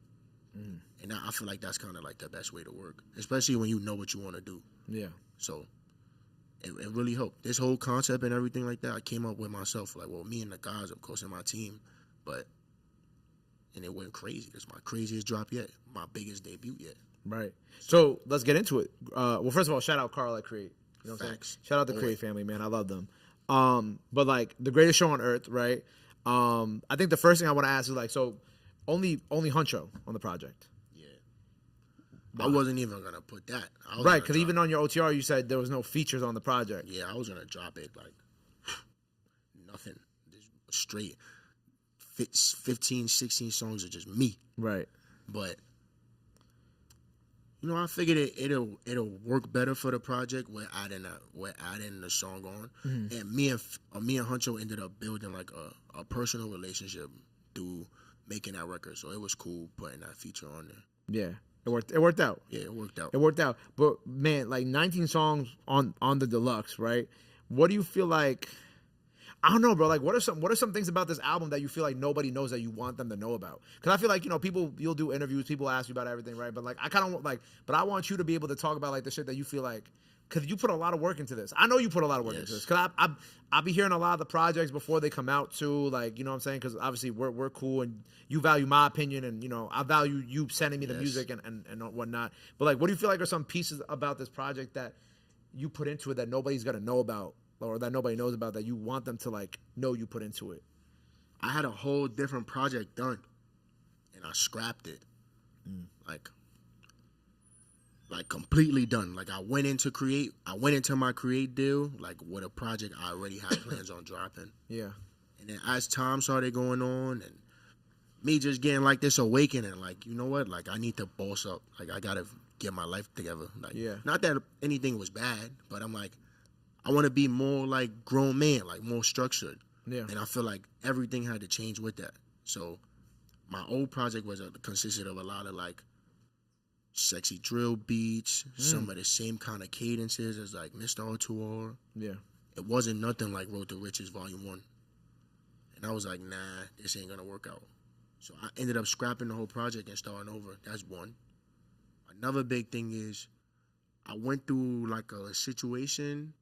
And I feel like that's kind of like the best way to work, especially when you know what you want to do. Yeah. So it really helped. This whole concept and everything like that, I came up with myself. Like, well, me and the guys, of course, in my team, and it went crazy. It's my craziest drop yet, my biggest debut yet. Right. So let's get into it. Well, first of all, shout out Carl at Create. You know what I'm saying? Shout out the Create family, man. I love them. But like the greatest show on earth, right? I think the first thing I want to ask is like, so only Huncho on the project. Yeah. I wasn't even gonna put that. Right, because even on your OTR, you said there was no features on the project. Yeah, I was gonna drop it like nothing, just straight 15, 16 songs are just me. Right. But I figured it'll work better for the project. We're adding the song on, and me and Huncho ended up building like a personal relationship through making that record. So it was cool putting that feature on there. Yeah, it worked out. Yeah, it worked out. It worked out. But man, like 19 songs on the deluxe, right? What do you feel like? I don't know, bro. Like, what are some things about this album that you feel like nobody knows that you want them to know about? Because I feel like, you'll do interviews, people ask you about everything, right? But like, I kind of like, but I want you to be able to talk about like the shit that you feel like because you put a lot of work into this. I know you put a lot of work into this because I be hearing a lot of the projects before they come out too. Like, you know what I'm saying? Because obviously we're cool and you value my opinion and, you know, I value you sending me the music and whatnot. But like, what do you feel like are some pieces about this project that you put into it that nobody's gonna know about or that nobody knows about that you want them to like know you put into it? I had a whole different project done and I scrapped it. Like completely done. Like I went into my create deal like with a project I already had plans on dropping. Yeah. And then as time started going on and me just getting like this awakening, like, you know what? Like I need to boss up. Like I gotta get my life together. Like not that anything was bad, but I'm like, I wanna be more like grown man, like more structured. Yeah. And I feel like everything had to change with that. So my old project consisted of a lot of like sexy drill beats, some of the same kind of cadences as like Mr. R2R. Yeah. It wasn't nothing like Road to Riches Volume 1. And I was like, nah, this ain't gonna work out. So I ended up scrapping the whole project and starting over. That's one. Another big thing is I went through like a situation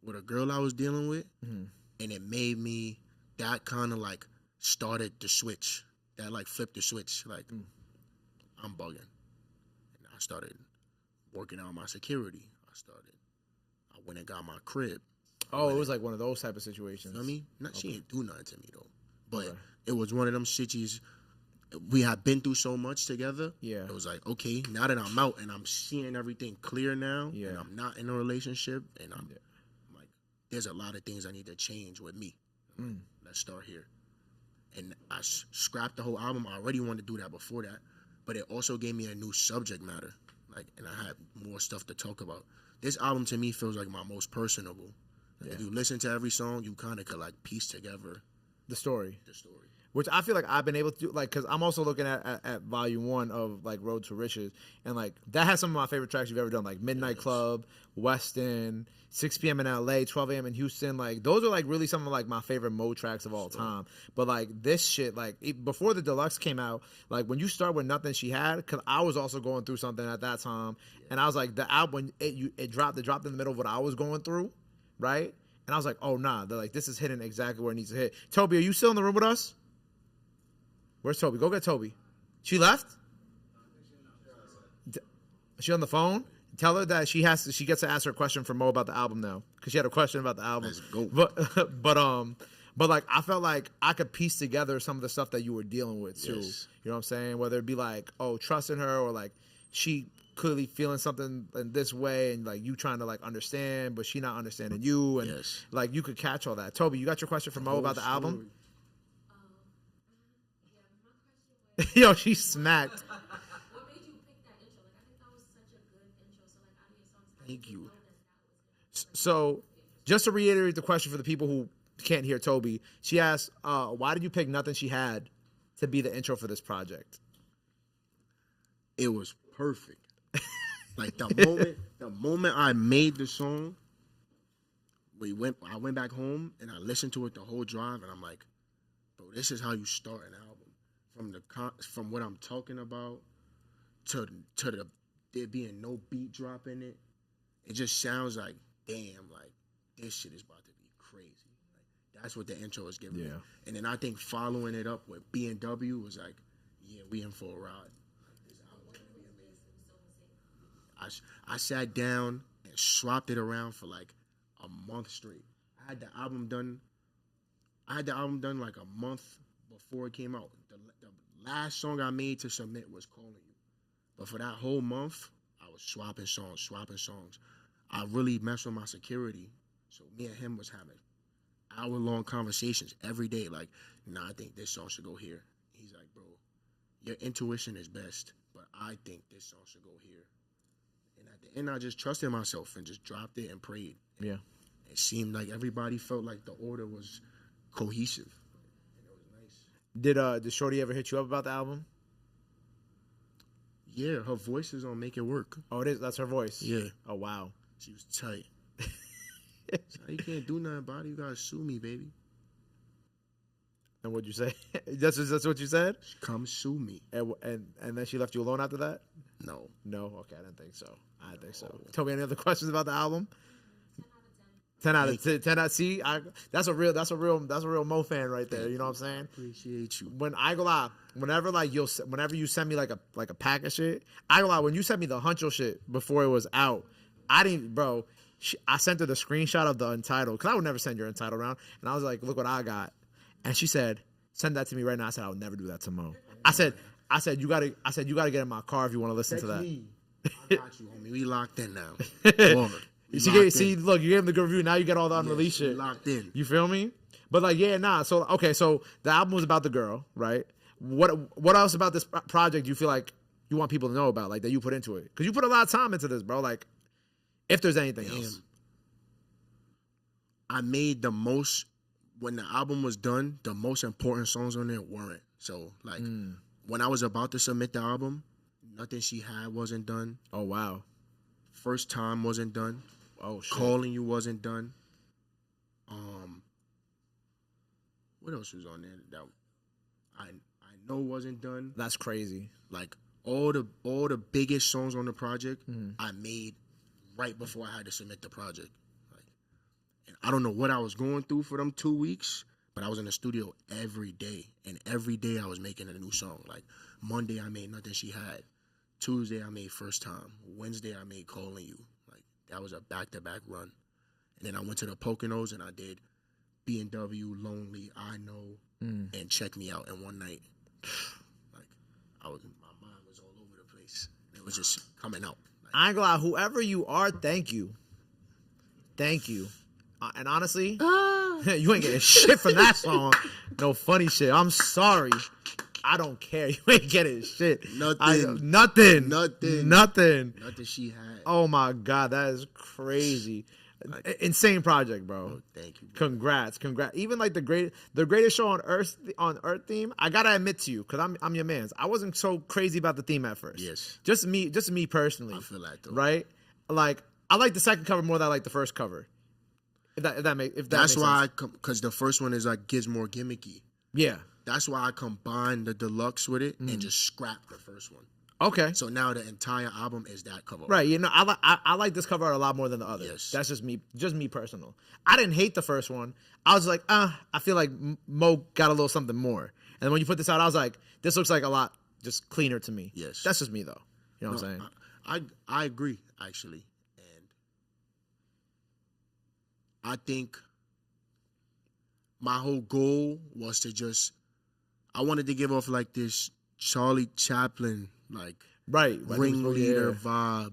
with a girl I was dealing with, and it made me, that kind of like started the switch. That like flipped the switch. Like, I'm bugging. I started working on my security. I went and got my crib. Oh, it was like one of those type of situations. You know what I mean? She ain't do nothing to me though. But it was one of them shitties. We had been through so much together. Yeah. It was like, okay, now that I'm out and I'm seeing everything clear now, and I'm not in a relationship, and I'm like, there's a lot of things I need to change with me. Let's start here. And I scrapped the whole album. I already wanted to do that before that. But it also gave me a new subject matter, like, and I had more stuff to talk about. This album to me feels like my most personable. Like if you listen to every song, you kind of could like piece together the story. Which I feel like I've been able to do, like, because I'm also looking at Volume 1 of like Road to Riches, and like that has some of my favorite tracks you've ever done, like Midnight Club, Weston, 6 p.m. in LA, 12 a.m. in Houston. Like those are like really some of like my favorite Mo tracks of all time. But like this shit, like before the deluxe came out, like when you start with Nothing She Had, because I was also going through something at that time, and I was like, the album it dropped in the middle of what I was going through, right? And I was like, oh nah, they're like, this is hitting exactly where it needs to hit. Toby, are you still in the room with us? Where's Toby? Go get Toby. She left? Is she on the phone? Tell her that she gets to ask her question for Mo about the album now, because she had a question about the album. Let's go. But like I felt like I could piece together some of the stuff that you were dealing with too. Yes. You know what I'm saying? Whether it be like, oh, trusting her, or like she clearly feeling something in this way, and like you trying to like understand, but she not understanding you, and like you could catch all that. Toby, you got your question for Mo about the album? Yo, she smacked. What made you pick that intro? Like, I think that was such a good intro. So, like, out of your songs, thank you. So, just to reiterate the question for the people who can't hear Toby, she asked, why did you pick Nothing She Had to be the intro for this project? It was perfect. Like the moment I made the song, I went back home and I listened to it the whole drive, and I'm like, bro, this is how you start an album. From what I'm talking about to there being no beat drop in it, it just sounds like, damn, like this shit is about to be crazy. Like, that's what the intro is giving me. And then I think following it up with B&W was like, yeah, we in for a ride. I sat down and swapped it around for like a month straight. I had the album done like a month before it came out. The last song I made to submit was Calling You. But for that whole month, I was swapping songs. I really messed with my security. So me and him was having hour-long conversations every day. Like, nah, I think this song should go here. He's like, bro, your intuition is best, but I think this song should go here. And at the end, I just trusted myself and just dropped it and prayed. Yeah. It seemed like everybody felt like the order was cohesive. Did Shorty ever hit you up about the album? Yeah, her voice is on Make It Work. Oh, it is? That's her voice? Yeah. Oh, wow. She was tight. So you can't do nothing about it. You gotta sue me, baby. And what'd you say? That's what you said? Come sue me. And then she left you alone after that? No. No? Okay, I didn't think so. I didn't think so. Tell me any other questions about the album? 10 out of 10. 10 out of 10. That's a real Mo fan right there. You know what I'm saying? Appreciate you. When I go lie, whenever you send me like a pack of shit, I go lie, when you sent me the Huncho shit before it was out, I sent her the screenshot of the Untitled, because I would never send your Untitled around, and I was like, look what I got. And she said, send that to me right now. I said, I would never do that to Mo. I said you gotta get in my car if you want to listen to that. I got you, homie. We locked in now. Look, you gave him the good review. Now you get all the unreleased shit. Locked in. You feel me? But like, yeah, nah. So okay, so the album was about the girl, right? What else about this project do you feel like you want people to know about, like that you put into it? Because you put a lot of time into this, bro. Like, if there's anything else, I made the most when the album was done. The most important songs on there weren't. So like, when I was about to submit the album, Nothing She Had wasn't done. Oh wow. First Time wasn't done. Oh shit. Calling You wasn't done. What else was on there that I know wasn't done? That's crazy. Like all the biggest songs on the project I made right before I had to submit the project. Like, and I don't know what I was going through for them 2 weeks, but I was in the studio every day, and every day I was making a new song. Like Monday I made Nothing She Had. Tuesday I made First Time. Wednesday I made Calling You. Like that was a back-to-back run. And then I went to the Poconos and I did B&W, Lonely, I Know, and Check Me Out in one night. Like my mind was all over the place. It was just coming out. Like, I ain't gonna lie, whoever you are, thank you. Thank you. And honestly, you ain't getting shit from that song. No funny shit. I'm sorry. I don't care. You ain't getting shit. Nothing. Nothing She Had. Oh my God, that is crazy. Insane project, bro. Oh, thank you, bro. Congrats. Even like the greatest show on Earth theme. I gotta admit to you, because I'm your man's. I wasn't so crazy about the theme at first. Yes. Just me personally. I feel that though. Right? Like I like the second cover more than I like the first cover. That's why because the first one is like gets more gimmicky. Yeah. That's why I combined the deluxe with it and just scrapped the first one. Okay. So now the entire album is that cover. Right. You know, I like this cover art a lot more than the other. Yes. That's just me personal. I didn't hate the first one. I was like, I feel like Mo got a little something more. And when you put this out, I was like, this looks like a lot just cleaner to me. Yes. That's just me though. You know what I'm saying? I agree, actually. And I think my whole goal was to I wanted to give off like this Charlie Chaplin, like ringleader vibe.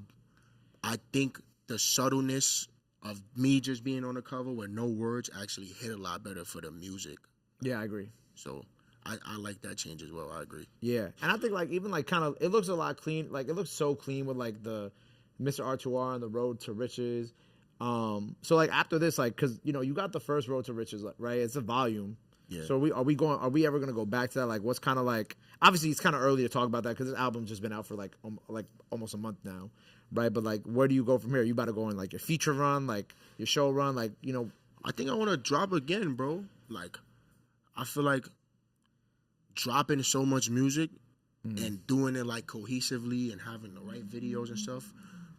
I think the subtleness of me just being on the cover with no words actually hit a lot better for the music. Yeah, I agree. So I like that change as well. I agree. Yeah, and I think like even like kind of it looks a lot clean. Like it looks so clean with like the Mr. R2R on the Road to Riches. So like after this, like because you know you got the first Road to Riches, right? It's a volume. Yeah. So are we ever gonna go back to that? Like what's kind of like obviously it's kind of early to talk about that because this album's just been out for like almost a month now, right? But like where do you go from here? You about to go on like your feature run, like your show run, like you know? I think I want to drop again, bro. Like I feel like dropping so much music and doing it like cohesively and having the right videos and stuff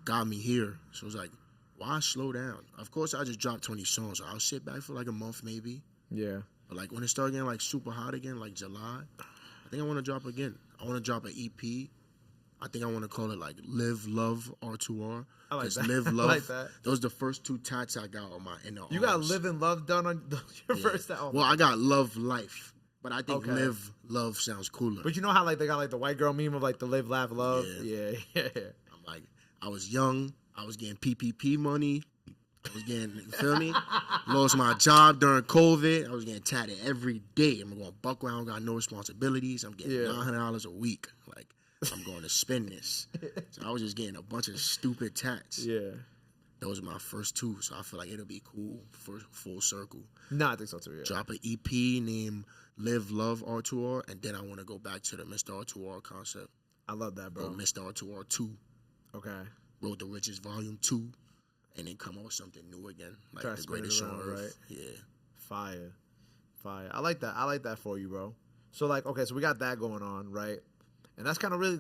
got me here. So it's like, why slow down? Of course, I just dropped 20 songs. So I'll sit back for like a month maybe. Yeah. But like when it starts getting like super hot again, like July, I think I want to drop again. I want to drop an EP. I think I want to call it like Live, Love, R2R. I like that. Live, Love. I like that. Those are the first two tats I got on my inner You got Live and Love done on your first album. Well, I got Love Life. But I think Live, Love sounds cooler. But you know how like they got like the white girl meme of like the Live, Laugh, Love? Yeah. I'm like, I was young. I was getting PPP money. I was getting, you feel me? Lost my job during COVID. I was getting tatted every day. I'm going buck where I don't got no responsibilities. I'm getting $900 a week. Like, I'm going to spend this. So I was just getting a bunch of stupid tats. Yeah. Those are my first two. So I feel like it'll be cool for full circle. No, I think so too, yeah. Drop an EP named Live, Love, R2R. And then I want to go back to the Mr. R2R concept. I love that, bro. Or Mr. R2R 2. Okay. Road to Riches Volume 2. And then come out with something new again, like the greatest show on Earth. Right? Yeah, fire. I like that. I like that for you, bro. So like, okay, so we got that going on, right? And that's kind of really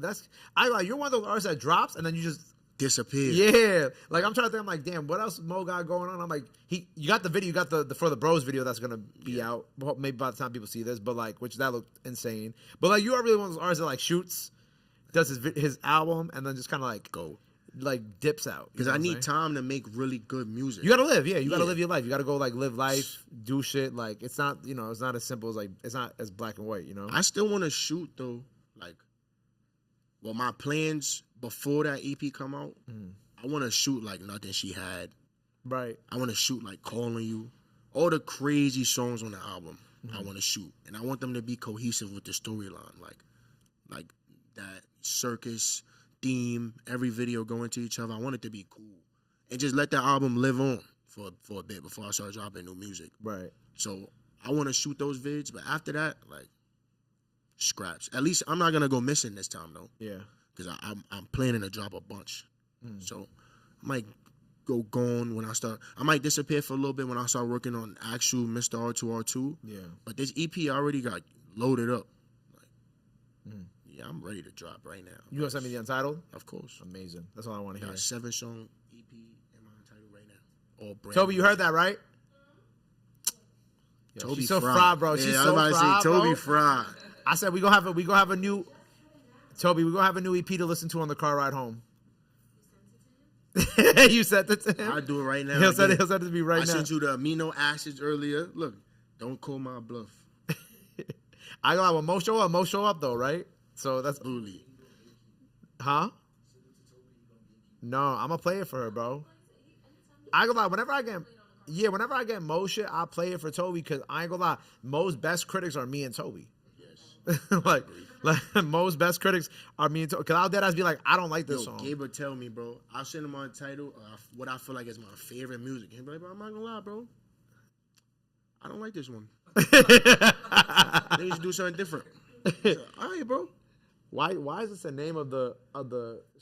you're one of those artists that drops and then you just disappear. Yeah, like I'm trying to think. I'm like, damn, what else Mo got going on? I'm like, you got the video, you got the For the Bros video that's gonna be out maybe by the time people see this, but like, which that looked insane. But like, you are really one of those artists that like shoots, does his album, and then just kind of like dips out. Because I need time to make really good music. You gotta live, you gotta live your life. You gotta go like live life, do shit. Like it's not, it's not as simple as like it's not as black and white. I still want to shoot though. Like, well, my plans before that EP come out, I want to shoot like Nothing She Had. Right. I want to shoot like Calling You. All the crazy songs on the album, I want to shoot, and I want them to be cohesive with the storyline, like that circus theme. Every video going to each other. I want it to be cool, and just let the album live on for a bit before I start dropping new music. Right. So I want to shoot those vids, but after that, like scraps. At least I'm not gonna go missing this time though. Yeah. Because I'm planning to drop a bunch. So I might go gone when I start. I might disappear for a little bit when I start working on actual Mr. R2R2. Yeah. But this EP already got loaded up. Like, yeah, I'm ready to drop right now. You gonna send me the Untitled? Of course. Amazing. That's all I want to hear. Got a 7-song EP in my Untitled right now. All brand Toby, new. you heard that, right? Yo, Toby she's so fried. fried, bro. Yeah, She's I so was about fried, to say Toby bro. fried. I said we gonna have a new Toby. We gonna have a new EP to listen to on the car ride home. You sent it to him. I'll do it right now. He'll send it to me right I now. sent you the amino acids earlier. Look, don't call my bluff. I got when Mo show up though, right? So that's Absolutely. huh? No, I'm gonna play it for her, bro. I ain't gonna lie, whenever I get Mo shit, I play it for Toby because I ain't gonna lie, Mo's best critics are me and Toby. Yes. like Mo's best critics are me and Toby. Because I'll deadass be like, I don't like this song. Gabe would tell me, bro. I'll send him on the title what I feel like is my favorite music. He'll be like, bro, I'm not gonna lie, bro. I don't like this one. They need to do something different. So, all right, bro. Why is this the name of the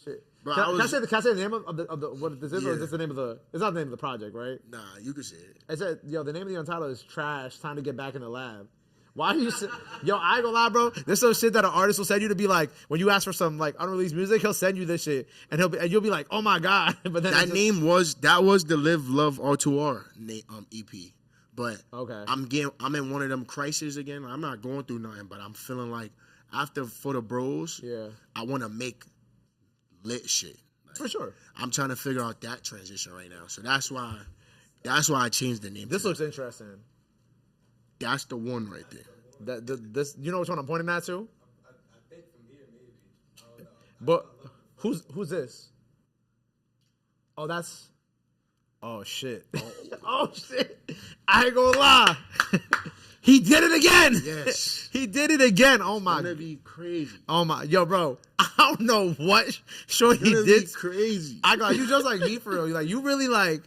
shit? Bro, Can I say the name of the what this is, or is Yeah. this the name of the? It's not the name of the project, right? Nah, you can say it. I said, yo, the name of the Untitled is Trash. Time to get back in the lab. Why do you say, yo, I ain't gonna lie, bro. There's some shit that an artist will send you to be like, when you ask for some like unreleased music, he'll send you this shit, and you'll be like, oh my god. But then that was the Live Love R2R EP. But okay, I'm in one of them crises again. I'm not going through nothing, but I'm feeling like after For the Bros, yeah, I want to make lit shit. Like, for sure. I'm trying to figure out that transition right now. So that's why I changed the name. This looks interesting. That's the one right there. This, you know which one I'm pointing at to? I think from here maybe. I don't know. But who's this? Oh, that's. Oh shit. Oh shit. I ain't gonna lie. He did it again. Yes. He did it again. Oh my. It's gonna be crazy. Oh my. Yo, bro. I don't know what Shorty It's gonna did. be crazy. I got you just like me for real. You like you really like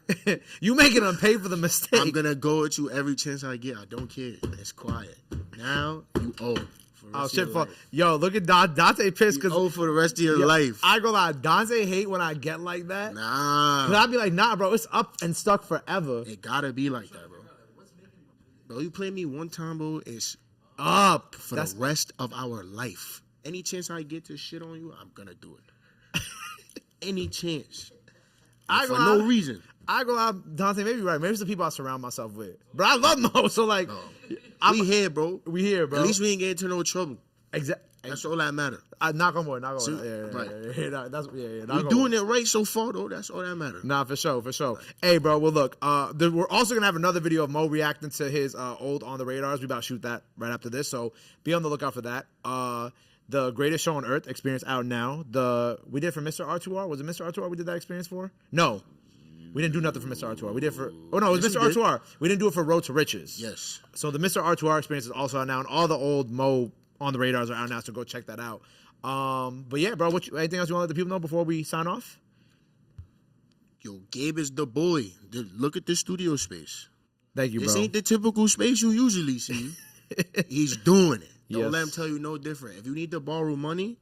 you making him pay for the mistake. I'm gonna go at you every chance I get. I don't care. It's quiet. Now you owe. Oh shit! Yo, look at Dante pissed because owe for the rest of your life. I ain't gonna lie, Dante hate when I get like that. Nah. Cause I'd be like, nah, bro, it's up and stuck forever. It gotta be like that, bro. Bro, you play me one time, bro, it's Up for the rest of our life. Any chance I get to shit on you, I'm gonna do it. Any chance. For no reason. I go out, Dante, maybe you're right. Maybe it's the people I surround myself with. But I love Mo, so like, We here, bro. We here, bro. At least we ain't get into no trouble. Exactly. That's all that matter. Knock on wood, knock on See, wood. right. Yeah. We doing it right so far, though. That's all that matters. Nah, for sure. Hey, bro, well, look, we're also going to have another video of Mo reacting to his old On The Radars. We about to shoot that right after this, so be on the lookout for that. The Greatest Show on Earth experience out now. We did for Mr. R2R. Was it Mr. R2R we did that experience for? No. We didn't do nothing for Mr. R2R. We did for... Oh, no, it was Yes, Mr. R2R. We didn't do it for Road to Riches. Yes. So the Mr. R2R experience is also out now, and all the old Mo On The Radars are out now, so go check that out. But yeah, bro, anything else you want to let the people know before we sign off? Yo, Gabe is the boy. Look at the studio space. Thank you, bro. This ain't the typical space you usually see. He's doing it. Don't Yes. let him tell you no different. If you need to borrow money,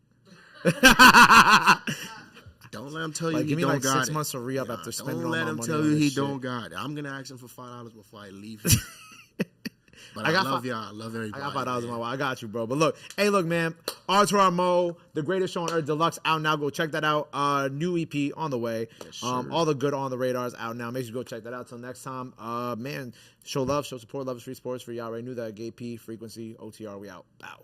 don't let him tell you Like, he give me don't like got 6 it. months to re-up after spending all Don't my let money him tell on you this he shit. don't got it. I'm going to ask him for $5 before I leave. But I love y'all. I love everybody. I got $5 in my wallet. I got you, bro. But look, man, R2R Mo, The Greatest Show on Earth Deluxe out now. Go check that out. New EP on the way. Yes, All the good on the radars out now. Make sure you go check that out. Till next time, man, show love, show support. Love is free sports for y'all. Already knew that. Gay P, Frequency, OTR. We out. Bow.